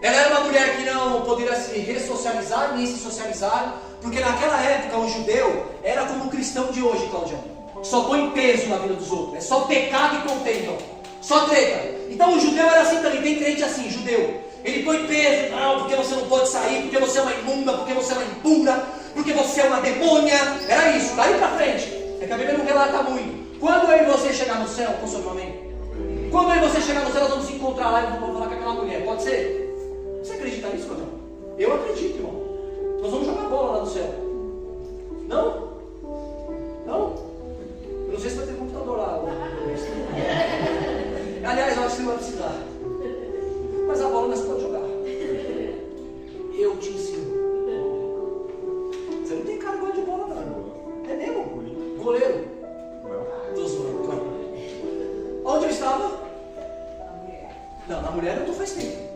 ela era uma mulher que não poderia se ressocializar nem se socializar, porque naquela época o judeu era como o cristão de hoje, Claudião. Só põe peso na vida dos outros, é só pecado e contenda, só treta. Então o judeu era assim também, tem crente assim, judeu. Ele põe peso, não, porque você não pode sair, porque você é uma imunda, porque você é uma impura, porque você é uma demônia. Era isso, daí pra frente. É que a Bíblia não relata muito. Quando eu e você chegar no céu, posso ouvir um amém? Quando eu e você chegar no céu, nós vamos se encontrar lá e vamos falar com aquela mulher. Pode ser? Você acredita nisso, Cláudio? Eu acredito, irmão. Nós vamos jogar bola lá no céu. Não? Não? Eu não sei se vai ter computador lá. Aliás, eu acho que não vai precisar. Mas a bola nós podemos jogar. Eu te ensino. Você não tem cara igual de bola, não. É mesmo? Goleiro. Estou zoando. Onde eu estava? Não, na mulher eu estou faz tempo.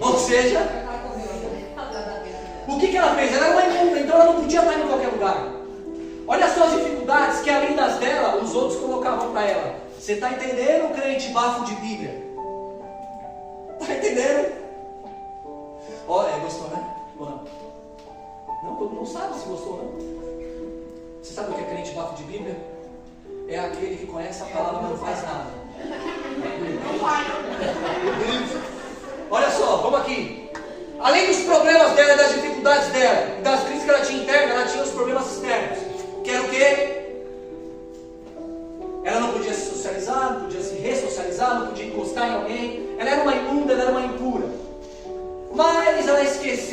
Ou seja, o que ela fez? Ela era uma imunda, então ela não podia estar em qualquer lugar. Olha só as dificuldades que além das dela, os outros colocavam para ela. Você está entendendo, crente bafo de Bíblia? Está entendendo? Olha, gostou, né? Não, todo mundo sabe se gostou, não. Você sabe o que é crente bafo de Bíblia? É aquele que conhece a palavra e não faz nada. Olha só.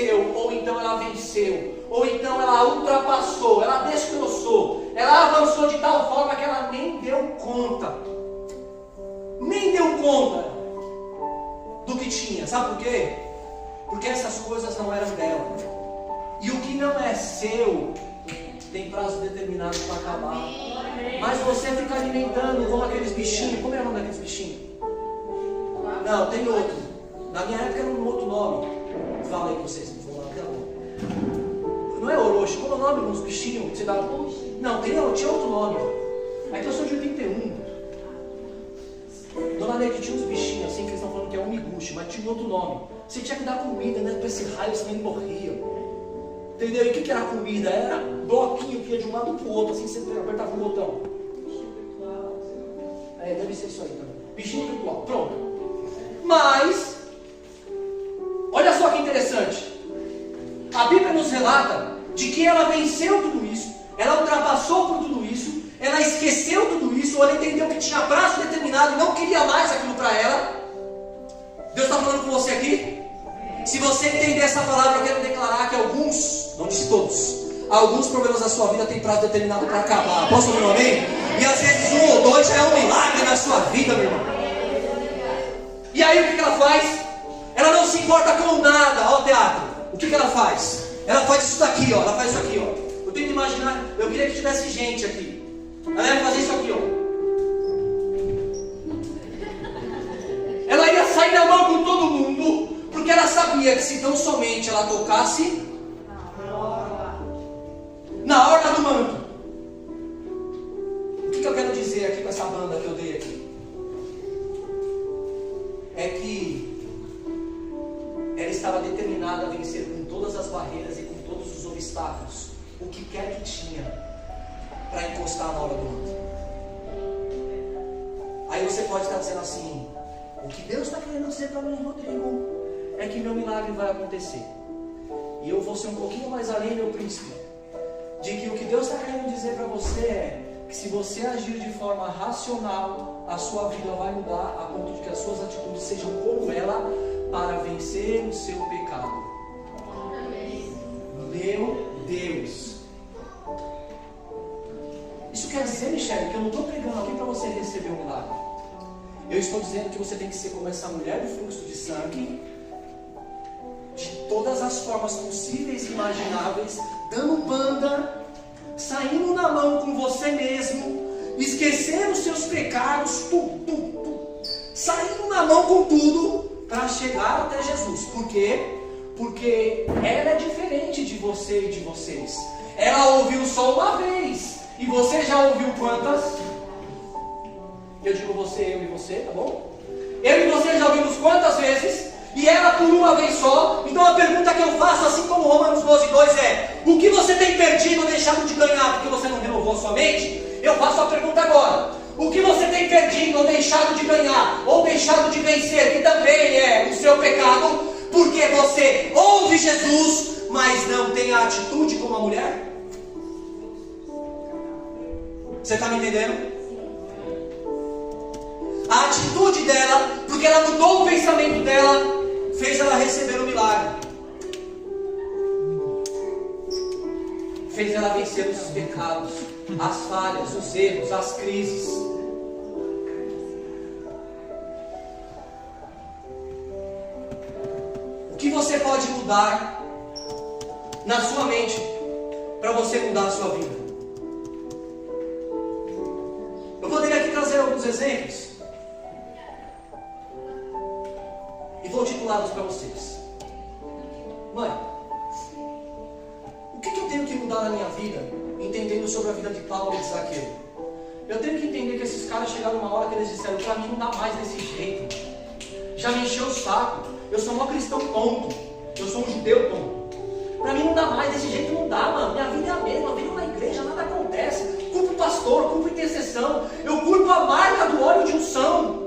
cresceu, ou então ela venceu, ou então ela ultrapassou, ela destroçou, ela avançou de tal forma que ela nem deu conta. Nem deu conta do que tinha. Sabe por quê? Porque essas coisas não eram dela. E o que não é seu tem prazo determinado para acabar. Mas você fica alimentando como aqueles bichinhos. Como é o nome daqueles bichinhos? Não, tem outro. Na minha época era um outro nome. Fala aí pra vocês, vou lá, não é Orochi, como é o nome dos bichinhos que você dá? Não, tinha outro nome. Aí que eu sou de 81. Dona Neide tinha uns bichinhos assim que eles estão falando que é um miguxi, mas tinha outro nome. Você tinha que dar comida, né? Pra esse raio, senão ele morria. Entendeu? E o que era a comida? Era bloquinho que ia de um lado pro outro, assim, você apertava um botão. É, deve ser isso aí também. Bichinho virtual, pronto. Mas, olha só que interessante. A Bíblia nos relata de que ela venceu tudo isso, ela ultrapassou por tudo isso, ela esqueceu tudo isso, ou ela entendeu que tinha prazo determinado e não queria mais aquilo para ela. Deus está falando com você aqui? Se você entender essa palavra, eu quero declarar que alguns, não disse todos, alguns problemas da sua vida têm prazo determinado para acabar. Posso ouvir um amém? E às vezes 1 ou 2 já é um milagre na sua vida, meu irmão. E aí o que ela faz? Ela não se importa com nada. Ó o teatro. O que ela faz? Ela faz isso daqui, ó. Ela faz isso aqui, ó. Eu tento imaginar, eu queria que tivesse gente aqui. Ela ia fazer isso aqui, ó. Ela ia sair na mão com todo mundo, porque ela sabia que se tão somente ela tocasse na orla do manto. O que eu quero dizer aqui com essa banda que eu dei aqui? É que ela estava determinada a vencer com todas as barreiras e com todos os obstáculos o que quer que tinha para encostar na hora do manto. Aí você pode estar dizendo assim: o que Deus está querendo dizer para mim, Rodrigo, é que meu milagre vai acontecer. E eu vou ser um pouquinho mais além, meu príncipe, de que o que Deus está querendo dizer para você é que se você agir de forma racional, a sua vida vai mudar a ponto de que as suas atitudes sejam como ela, para vencer o seu pecado. Meu Deus! Isso quer dizer, Michele, que eu não estou pregando aqui para você receber um milagre. Eu estou dizendo que você tem que ser como essa mulher do fluxo de sangue, de todas as formas possíveis e imagináveis, dando banda, saindo na mão com você mesmo, esquecendo os seus pecados, saindo na mão com tudo, para chegar até Jesus. Por quê? Porque ela é diferente de você e de vocês. Ela ouviu só uma vez, e você já ouviu quantas? Eu digo você, eu e você, tá bom? Eu e você já ouvimos quantas vezes? E ela por uma vez só. Então a pergunta que eu faço, assim como Romanos 12:2 é: o que você tem perdido ou deixado de ganhar porque você não renovou sua mente? Eu faço a pergunta agora: o que você tem perdido ou deixado de ganhar ou deixado de vencer, que também é o seu pecado, porque você ouve Jesus, mas não tem a atitude como a mulher? Você está me entendendo? A atitude dela, porque ela mudou o pensamento dela, fez ela receber o milagre. Fez ela vencer os pecados, as falhas, os erros, as crises. O que você pode mudar na sua mente para você mudar a sua vida? Eu poderia aqui trazer alguns exemplos e vou titulá-los para vocês. Mãe, o que eu tenho que mudar na minha vida, entendendo sobre a vida de Paulo e de Zaqueu? Eu tenho que entender que esses caras chegaram uma hora que eles disseram: para mim não dá mais desse jeito, já me encheu o saco, eu sou um cristão tonto, eu sou um judeu tonto, para mim não dá mais desse jeito, não dá, mano, minha vida é a mesma, eu venho na igreja, nada acontece, culpo o pastor, culpo a intercessão, eu culpo a marca do óleo de unção,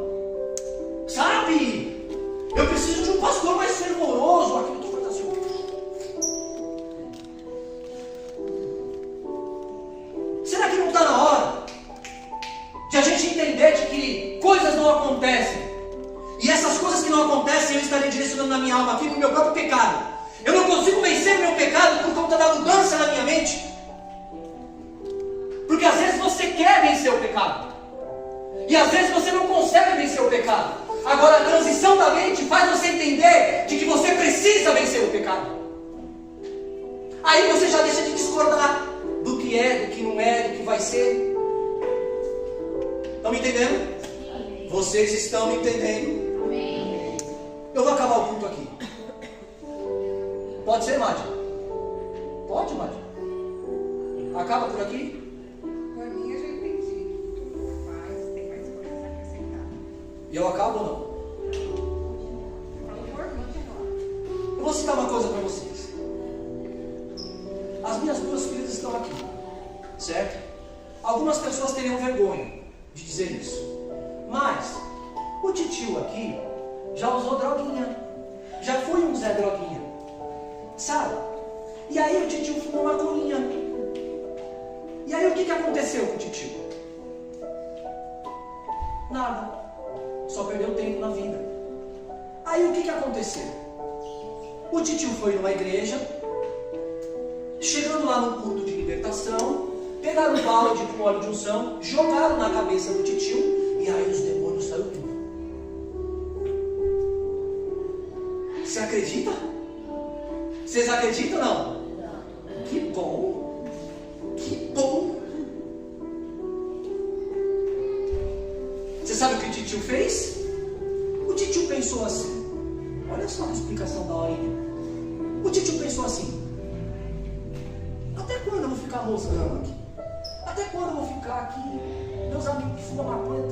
sabe? Eu preciso de um pastor mais fervoroso. Aqui eu estou fantasioso. Será que não está na hora de a gente entender de que coisas não acontecem? E essas coisas que não acontecem, eu estarei direcionando na minha alma aqui no meu próprio pecado. Eu não consigo vencer o meu pecado por conta da mudança na minha mente. Porque às vezes você quer vencer o pecado. E às vezes você não consegue vencer o pecado. Agora a transição da mente faz você entender de que você precisa vencer o pecado. Aí você já deixa de discordar do que é, do que não é, do que vai ser. Estão me entendendo? Vocês estão me entendendo? Eu vou acabar o culto aqui. Pode ser, Madi? Pode, Madi? Acaba por aqui? Por mim eu já entendi. Mas tem mais coisas a acrescentar. E eu acabo ou não? Falou por mim agora. Eu vou citar uma coisa para vocês. As minhas duas filhas estão aqui, certo? Algumas pessoas teriam vergonha de dizer isso. Mas o titio aqui já usou droguinha. Já foi um Zé Droguinha. Sabe? E aí o titio fumou maconhinha. E aí o que aconteceu com o titio? Nada. Só perdeu tempo na vida. Aí o que aconteceu? O titio foi numa igreja. Chegando lá no culto de libertação, pegaram um balde com óleo de unção, jogaram na cabeça do titio, e aí os demônios saíram tudo. Você acredita? Vocês acreditam ou não? Que bom! Que bom! Você sabe o que o titio fez? O titio pensou assim. Olha só a explicação da horinha. O titio pensou assim: até quando eu vou ficar rosnando aqui? Até quando eu vou ficar aqui? Meus amigos que fumam maconha,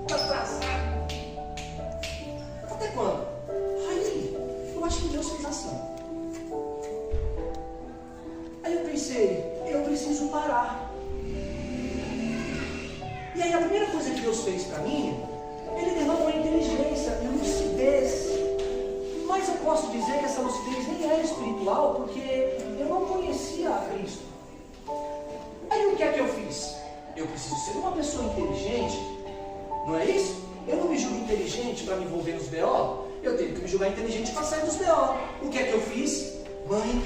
tá atrasado. Até quando? Aí, eu acho que Deus fez assim. Aí eu pensei, eu preciso parar. E aí a primeira coisa que Deus fez para mim, Ele derramou inteligência, lucidez. Mas eu posso dizer que essa lucidez nem era espiritual, porque eu não conhecia a Cristo. Aí o que é que eu fiz? Eu preciso ser uma pessoa inteligente, não é isso? Eu não me julgo inteligente para me envolver nos B.O., eu tenho que me julgar inteligente para sair dos B.O. O que é que eu fiz? Mãe,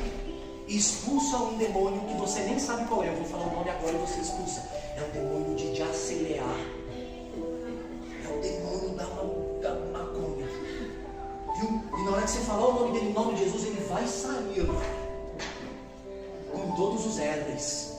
expulsa um demônio que você nem sabe qual é. Eu vou falar o nome agora e você expulsa. É um demônio de acelerar. É o demônio da maconha. Viu? E na hora que você falar o nome dele, em nome de Jesus, ele vai sair com todos os Édres.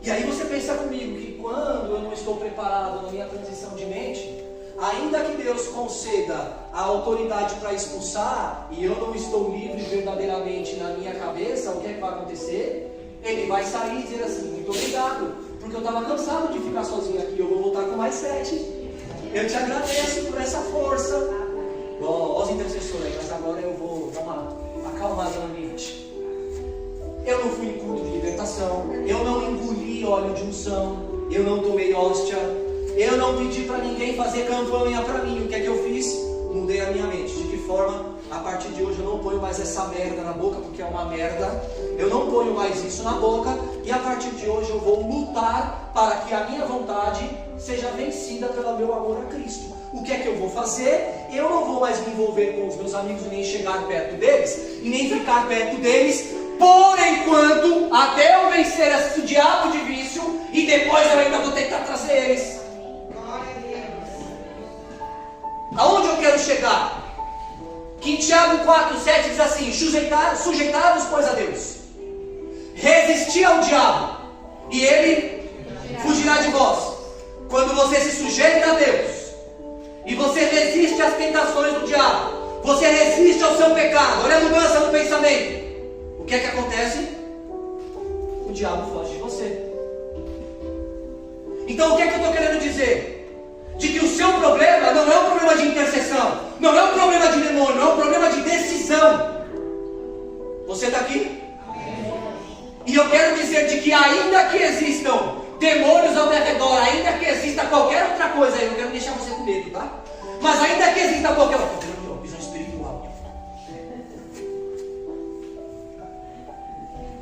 E aí você pensa comigo que quando eu não estou preparado na minha transição de mente, ainda que Deus conceda a autoridade para expulsar, e eu não estou livre verdadeiramente na minha cabeça, o que é que vai acontecer? Ele vai sair e dizer assim: muito obrigado, porque eu estava cansado de ficar sozinho aqui, eu vou voltar com mais 7. Eu te agradeço por essa força. Ó, os intercessores, mas agora eu vou dar uma acalmada na mente. Eu não fui em culto de libertação, eu não engoli óleo de unção, eu não tomei hóstia, eu não pedi para ninguém fazer campanha para mim. O que é que eu fiz? Mudei a minha mente. De que forma? A partir de hoje eu não ponho mais essa merda na boca, porque é uma merda. Eu não ponho mais isso na boca. E a partir de hoje eu vou lutar para que a minha vontade seja vencida pelo meu amor a Cristo. O que é que eu vou fazer? Eu não vou mais me envolver com os meus amigos, nem chegar perto deles, e nem ficar perto deles, por enquanto, até eu vencer esse diabo de vício, e depois eu ainda vou tentar trazer eles. Aonde eu quero chegar? Que em Tiago 4,7 diz assim: sujeitai-vos, pois, a Deus, resisti ao diabo, e ele fugirá de vós. Quando você se sujeita a Deus, e você resiste às tentações do diabo, você resiste ao seu pecado, olha a mudança no pensamento. O que é que acontece? O diabo foge de você. Então o que é que eu estou querendo dizer? De que o seu problema não é um problema de intercessão, não é um problema de demônio, é um problema de decisão. Você está aqui? E eu quero dizer de que ainda que existam demônios ao meu redor, ainda que exista qualquer outra coisa, eu não quero deixar você com medo, tá? Mas ainda que exista qualquer outra coisa, visão espiritual,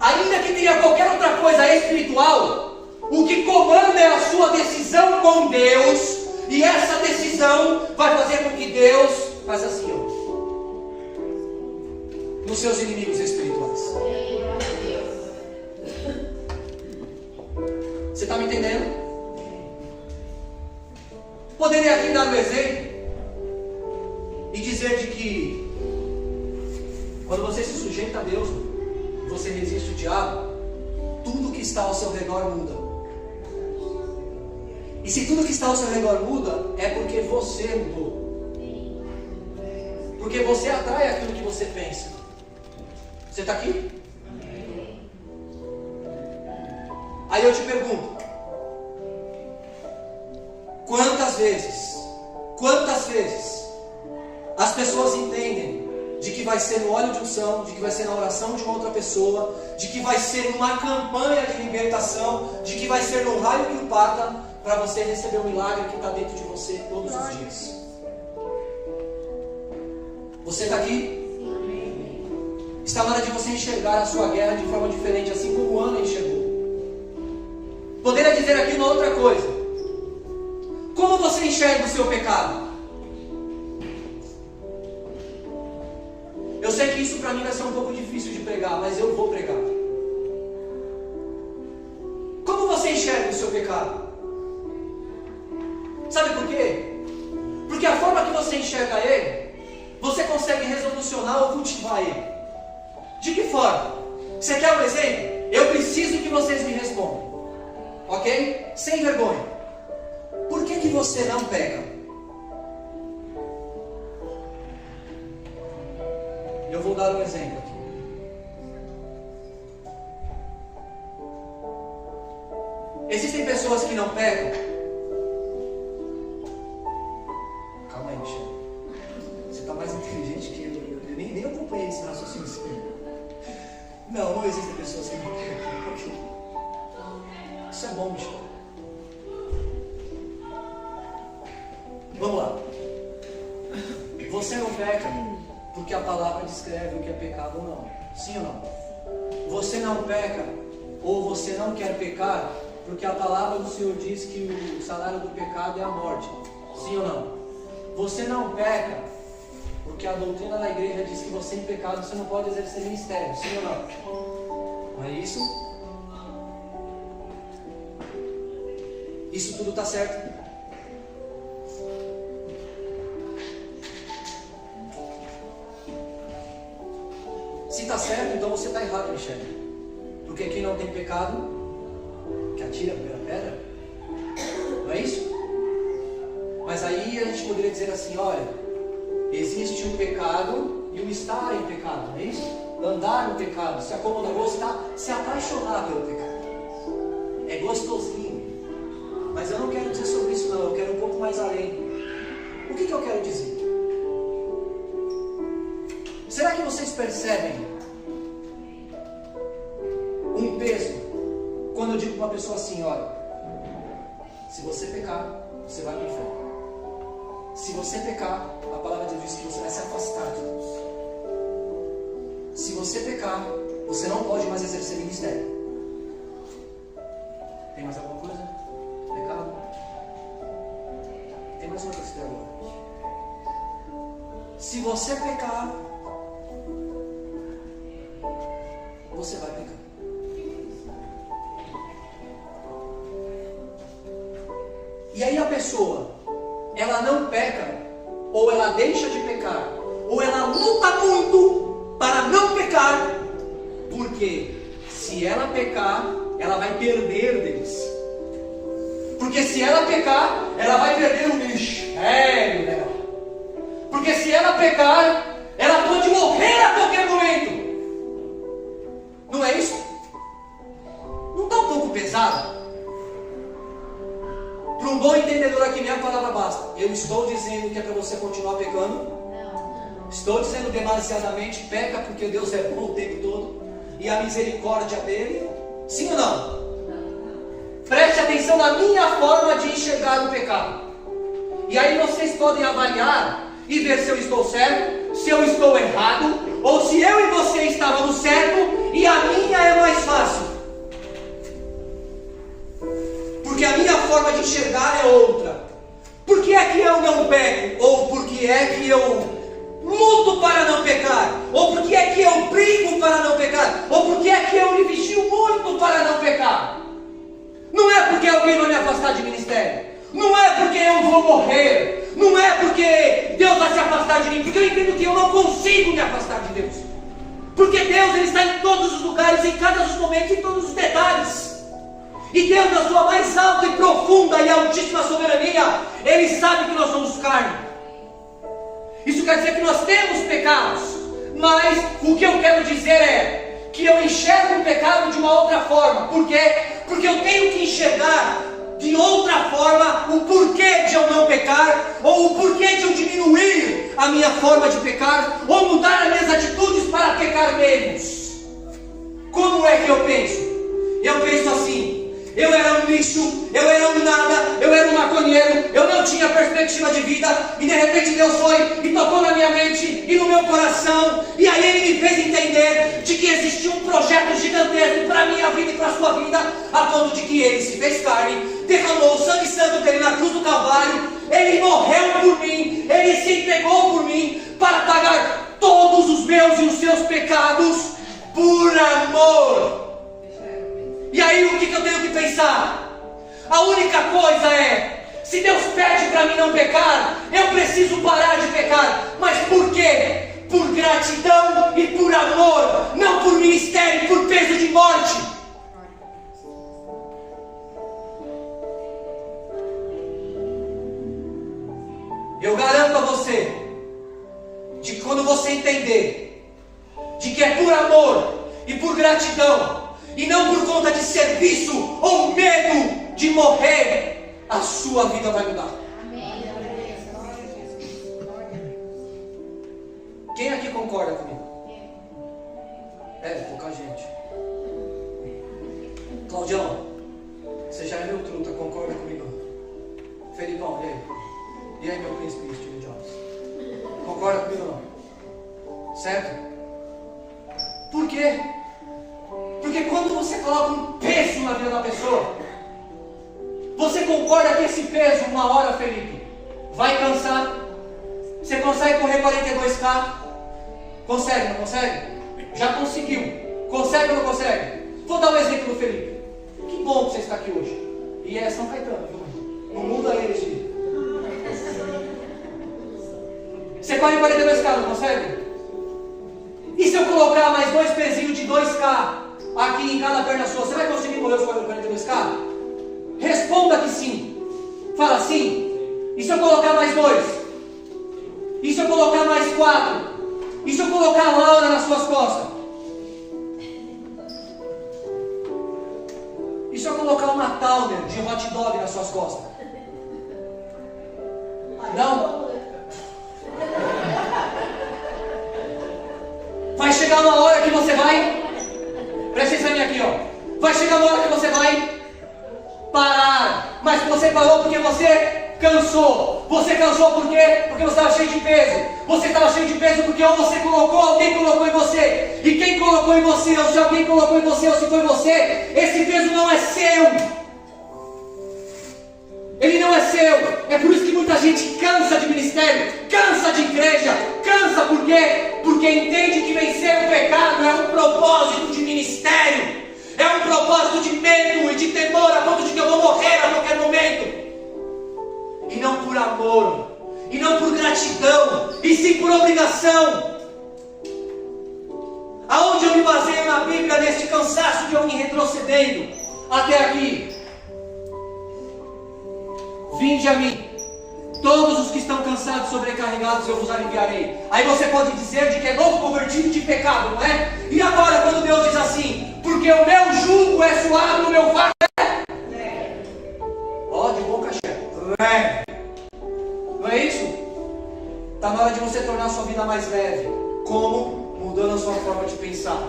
ainda que tenha qualquer outra coisa espiritual, o que comanda é a sua decisão com Deus, E essa decisão vai fazer com que Deus faça assim, ó, nos seus inimigos espirituais. Você está me entendendo? Poderia aqui dar um exemplo e dizer de que quando você se sujeita a Deus, você resiste o diabo, tudo que está ao seu redor muda. E se tudo que está ao seu redor muda, é porque você mudou. Porque você atrai aquilo que você pensa. Você está aqui? Aí eu te pergunto, quantas vezes as pessoas entendem de que vai ser no óleo de unção, de que vai ser na oração de uma outra pessoa, de que vai ser numa campanha de libertação, de que vai ser no raio que o parta, para você receber o milagre que está dentro de você todos os dias? Você está aqui? Está na hora de você enxergar a sua guerra de forma diferente, assim como Ana enxergou. Poderia dizer aqui uma outra coisa. Como você enxerga o seu pecado? Eu sei que isso para mim vai ser um pouco difícil de pregar, mas eu vou pregar. Como você enxerga o seu pecado? Sabe por quê? Porque a forma que você enxerga ele, você consegue resolucionar ou cultivar ele. De que forma? Você quer um exemplo? Eu preciso que vocês me respondam. Ok? Sem vergonha. Por que você não peca? Eu vou dar um exemplo aqui. Existem pessoas que não pecam. Calma aí, Michel. Você está mais inteligente que eu. Eu nem acompanhei esse raciocínio. Não existem pessoas que não pecam. Isso é bom, Michel. Vamos lá. Você não peca porque a palavra descreve o que é pecado ou não. Sim ou não? Você não peca ou você não quer pecar porque a palavra do Senhor diz que o salário do pecado é a morte. Sim ou não? Você não peca porque a doutrina da igreja diz que você em pecado você não pode exercer ministério. Sim ou não? Não é isso? Isso tudo está certo? Se está certo, então você está errado, Michel. Porque quem não tem pecado, que atira a primeira pedra. Não é isso? Mas aí a gente poderia dizer assim, olha, existe um pecado e o estar em pecado, não é isso? Andar no pecado, se acomodar, gostar, se apaixonar pelo pecado. É gostosinho. Mas eu não quero dizer sobre isso não, eu quero um pouco mais além. O que eu quero dizer? Será que vocês percebem um peso quando eu digo para uma pessoa assim, olha, se você pecar, você vai para o inferno. Se você pecar, a palavra de Deus diz que você vai se afastar de Deus. Se você pecar, você não pode mais exercer ministério. Tem mais alguma coisa? Pecado? Tem mais uma coisa agora. Se você pecar, você vai pecar. E aí a pessoa, ela não peca, ou ela deixa de pecar, ou ela luta muito para não pecar, porque se ela pecar, ela vai perder deles. Porque se ela pecar, ela vai perder o ministério dela. Porque se ela pecar, ela pode morrer a qualquer momento. Não é isso? Não está um pouco pesado? Para um bom entendedor aqui, minha palavra basta. Eu estou dizendo que é para você continuar pecando? Não. Estou dizendo demasiadamente, peca porque Deus é bom o tempo todo. E a misericórdia dele? Sim ou não? Preste atenção na minha forma de enxergar o pecado. E aí vocês podem avaliar e ver se eu estou certo, se eu estou errado, ou se eu e você estávamos certo e a minha é mais fácil. Porque a minha forma de enxergar é outra. Por que é que eu não peco? Ou por que é que eu luto para não pecar? Ou por que é que eu brigo para não pecar? Ou por que é que eu me vigio muito para não pecar? Não é porque alguém vai me afastar de ministério. Não é porque eu vou morrer. Não é porque Deus vai se afastar de mim. Porque eu entendo que eu não consigo me afastar de Deus. Porque Deus, Ele está em todos os lugares, em cada dos momentos, em todos os detalhes. E Deus, na sua mais alta e profunda e altíssima soberania, Ele sabe que nós somos carne. Isso quer dizer que nós temos pecados. Mas o que eu quero dizer é que eu enxergo o pecado de uma outra forma. Por quê? Porque eu tenho que enxergar de outra forma o porquê de eu não pecar, ou o porquê de eu diminuir a minha forma de pecar, ou mudar as minhas atitudes para pecar menos. Como é que eu penso? Eu penso assim: eu era um lixo, eu era um nada, eu era um maconheiro, eu não tinha perspectiva de vida, e de repente Deus foi e tocou na minha mente e no meu coração, e aí Ele me fez entender de que existia um projeto gigantesco para a minha vida e para a sua vida, a ponto de que Ele se fez carne, derramou o sangue santo dele na cruz do Calvário, Ele morreu por mim, Ele se entregou por mim, para pagar todos os meus e os seus pecados, por amor. E aí o que eu tenho que pensar? A única coisa é, se Deus pede para mim não pecar, eu preciso parar de pecar. Mas por quê? Por gratidão e por amor, não por ministério, por peso de morte. Eu garanto a você, de que quando você entender, de que é por amor e por gratidão, e não por conta de serviço ou medo de morrer, a sua vida vai mudar. Quem aqui concorda comigo? Pouca gente. Claudião, você já é meu truta, concorda comigo? Felipão, e aí? E aí, meu príncipe Steve Jobs? Concorda comigo ou não? Certo? Por quê? Porque quando você coloca um peso na vida da pessoa, você concorda que esse peso, uma hora, Felipe, vai cansar? Você consegue correr 42K? Consegue, não consegue? Já conseguiu. Consegue ou não consegue? Vou dar um exemplo do Felipe. Que bom que você está aqui hoje. E é São Caetano, viu? Não muda ele, filho. Você corre 42K, não consegue? E se eu colocar mais 2 pezinhos de 2K aqui em cada perna sua, você vai conseguir correr os 42K? Responda que sim. Fala sim. E se eu colocar mais 2? E se eu colocar mais 4? E se eu colocar a Laura nas suas costas? E se eu colocar uma Towner de hot dog nas suas costas? Não? Vai chegar uma hora que você vai... Presta atenção aqui, ó. Vai chegar uma hora que você vai parar. Mas você parou porque você cansou. Você cansou por quê? Porque você estava cheio de peso. Você estava cheio de peso porque ou você colocou, alguém colocou em você. E quem colocou em você, ou se alguém colocou em você, ou se foi você, esse peso não é seu. Ele não é seu. É por isso que muita gente cansa de ministério, cansa de igreja. Cansa por quê? Porque entende que vencer o pecado é um propósito de ministério. É um propósito de medo e de temor a ponto de que eu vou morrer a qualquer momento. E não por amor, e não por gratidão, e sim por obrigação. Aonde eu me baseio na Bíblia neste cansaço de eu ir retrocedendo até aqui? Vinde a mim, todos os que estão cansados e sobrecarregados, eu vos aliviarei. Aí você pode dizer de que é novo convertido de pecado, não é? E agora quando Deus diz assim, porque o meu jugo é suave, o meu fardo é... Ó, de boca cheia. Não é isso? Está na hora de você tornar a sua vida mais leve. Como? Mudando a sua forma de pensar.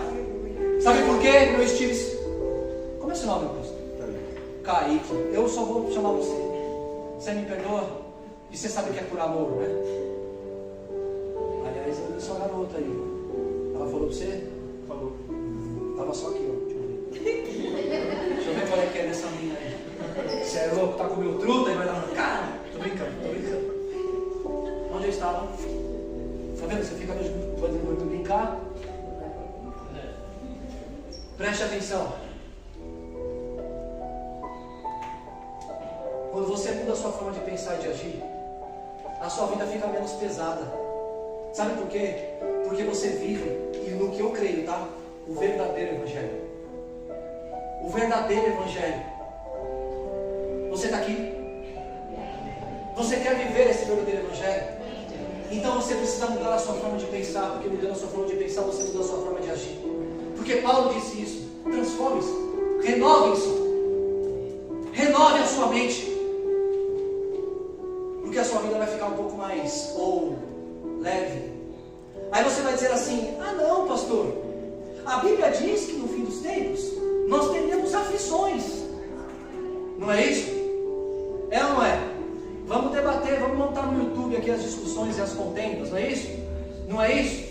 Sabe por quê, meu Steve? Como é seu nome, meu Cristo? Kaique. Eu só vou chamar você. Você me perdoa? E você sabe que é por amor, né? Aliás, eu vi sua garota aí. Ela falou pra você? Falou. Tava só aqui, ó. Deixa eu ver qual é que é dessa mina aí. Você é louco, tá com o meu truta e vai dar uma cara? Tô brincando, tô brincando. Onde eu estava? Tá vendo? Você fica podendo brincar. Preste atenção. Quando você muda a sua forma de pensar e de agir, a sua vida fica menos pesada. Sabe por quê? Porque você vive, e no que eu creio, tá? O verdadeiro Evangelho. O verdadeiro Evangelho. Você está aqui? Você quer viver esse verdadeiro Evangelho? Então você precisa mudar a sua forma de pensar, porque mudando a sua forma de pensar, você muda a sua forma de agir. Porque Paulo disse isso. Transforme-se. Renove-se. Renove a sua mente. Porque a sua vida vai ficar um pouco mais leve. Aí você vai dizer assim: ah não, pastor, a Bíblia diz que no fim dos tempos nós teremos aflições. Não é isso? É ou não é? Vamos debater, vamos montar no YouTube aqui as discussões e as contendas, não é isso? Não é isso?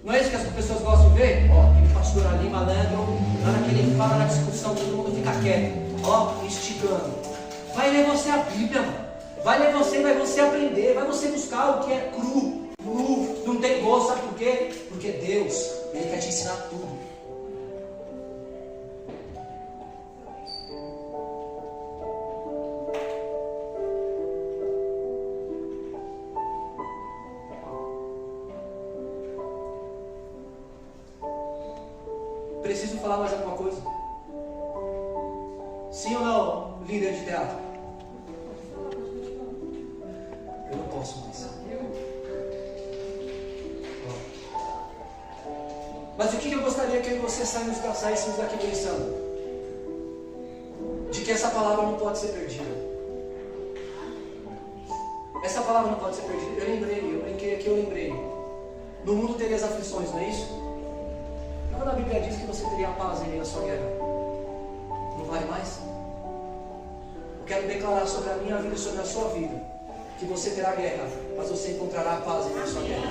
Não é isso que as pessoas gostam de ver? Ó, aquele pastor ali, malandro, na hora que ele fala na discussão, todo mundo fica quieto, ó, instigando. Vai ler você a Bíblia, mano. Vai ler você, vai você aprender, vai você buscar o que é cru, não tem gosto, sabe por quê? Porque Deus, Ele quer te ensinar tudo. Preciso falar mais alguma coisa? Sim ou não, líder de teatro? Eu não posso mais. Mas o que eu gostaria que eu e você saíssemos daqui pensando? De que essa palavra não pode ser perdida. Essa palavra não pode ser perdida. Eu brinquei aqui, eu lembrei. No mundo teria as aflições, não é isso? E quando a Bíblia diz que você teria a paz em meio à sua guerra, não vale mais? Eu quero declarar sobre a minha vida e sobre a sua vida que você terá guerra, mas você encontrará a paz em meio à sua guerra.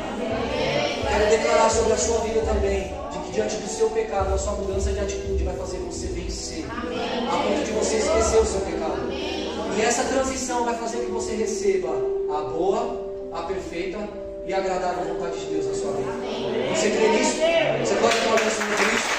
Quero declarar sobre a sua vida também, de que diante do seu pecado, a sua mudança de atitude vai fazer você vencer, a ponto de você esquecer o seu pecado. E essa transição vai fazer que você receba a boa, a perfeita e agradável vontade de Deus na sua vida. Você crê nisso? Você pode falar assim, Cristo?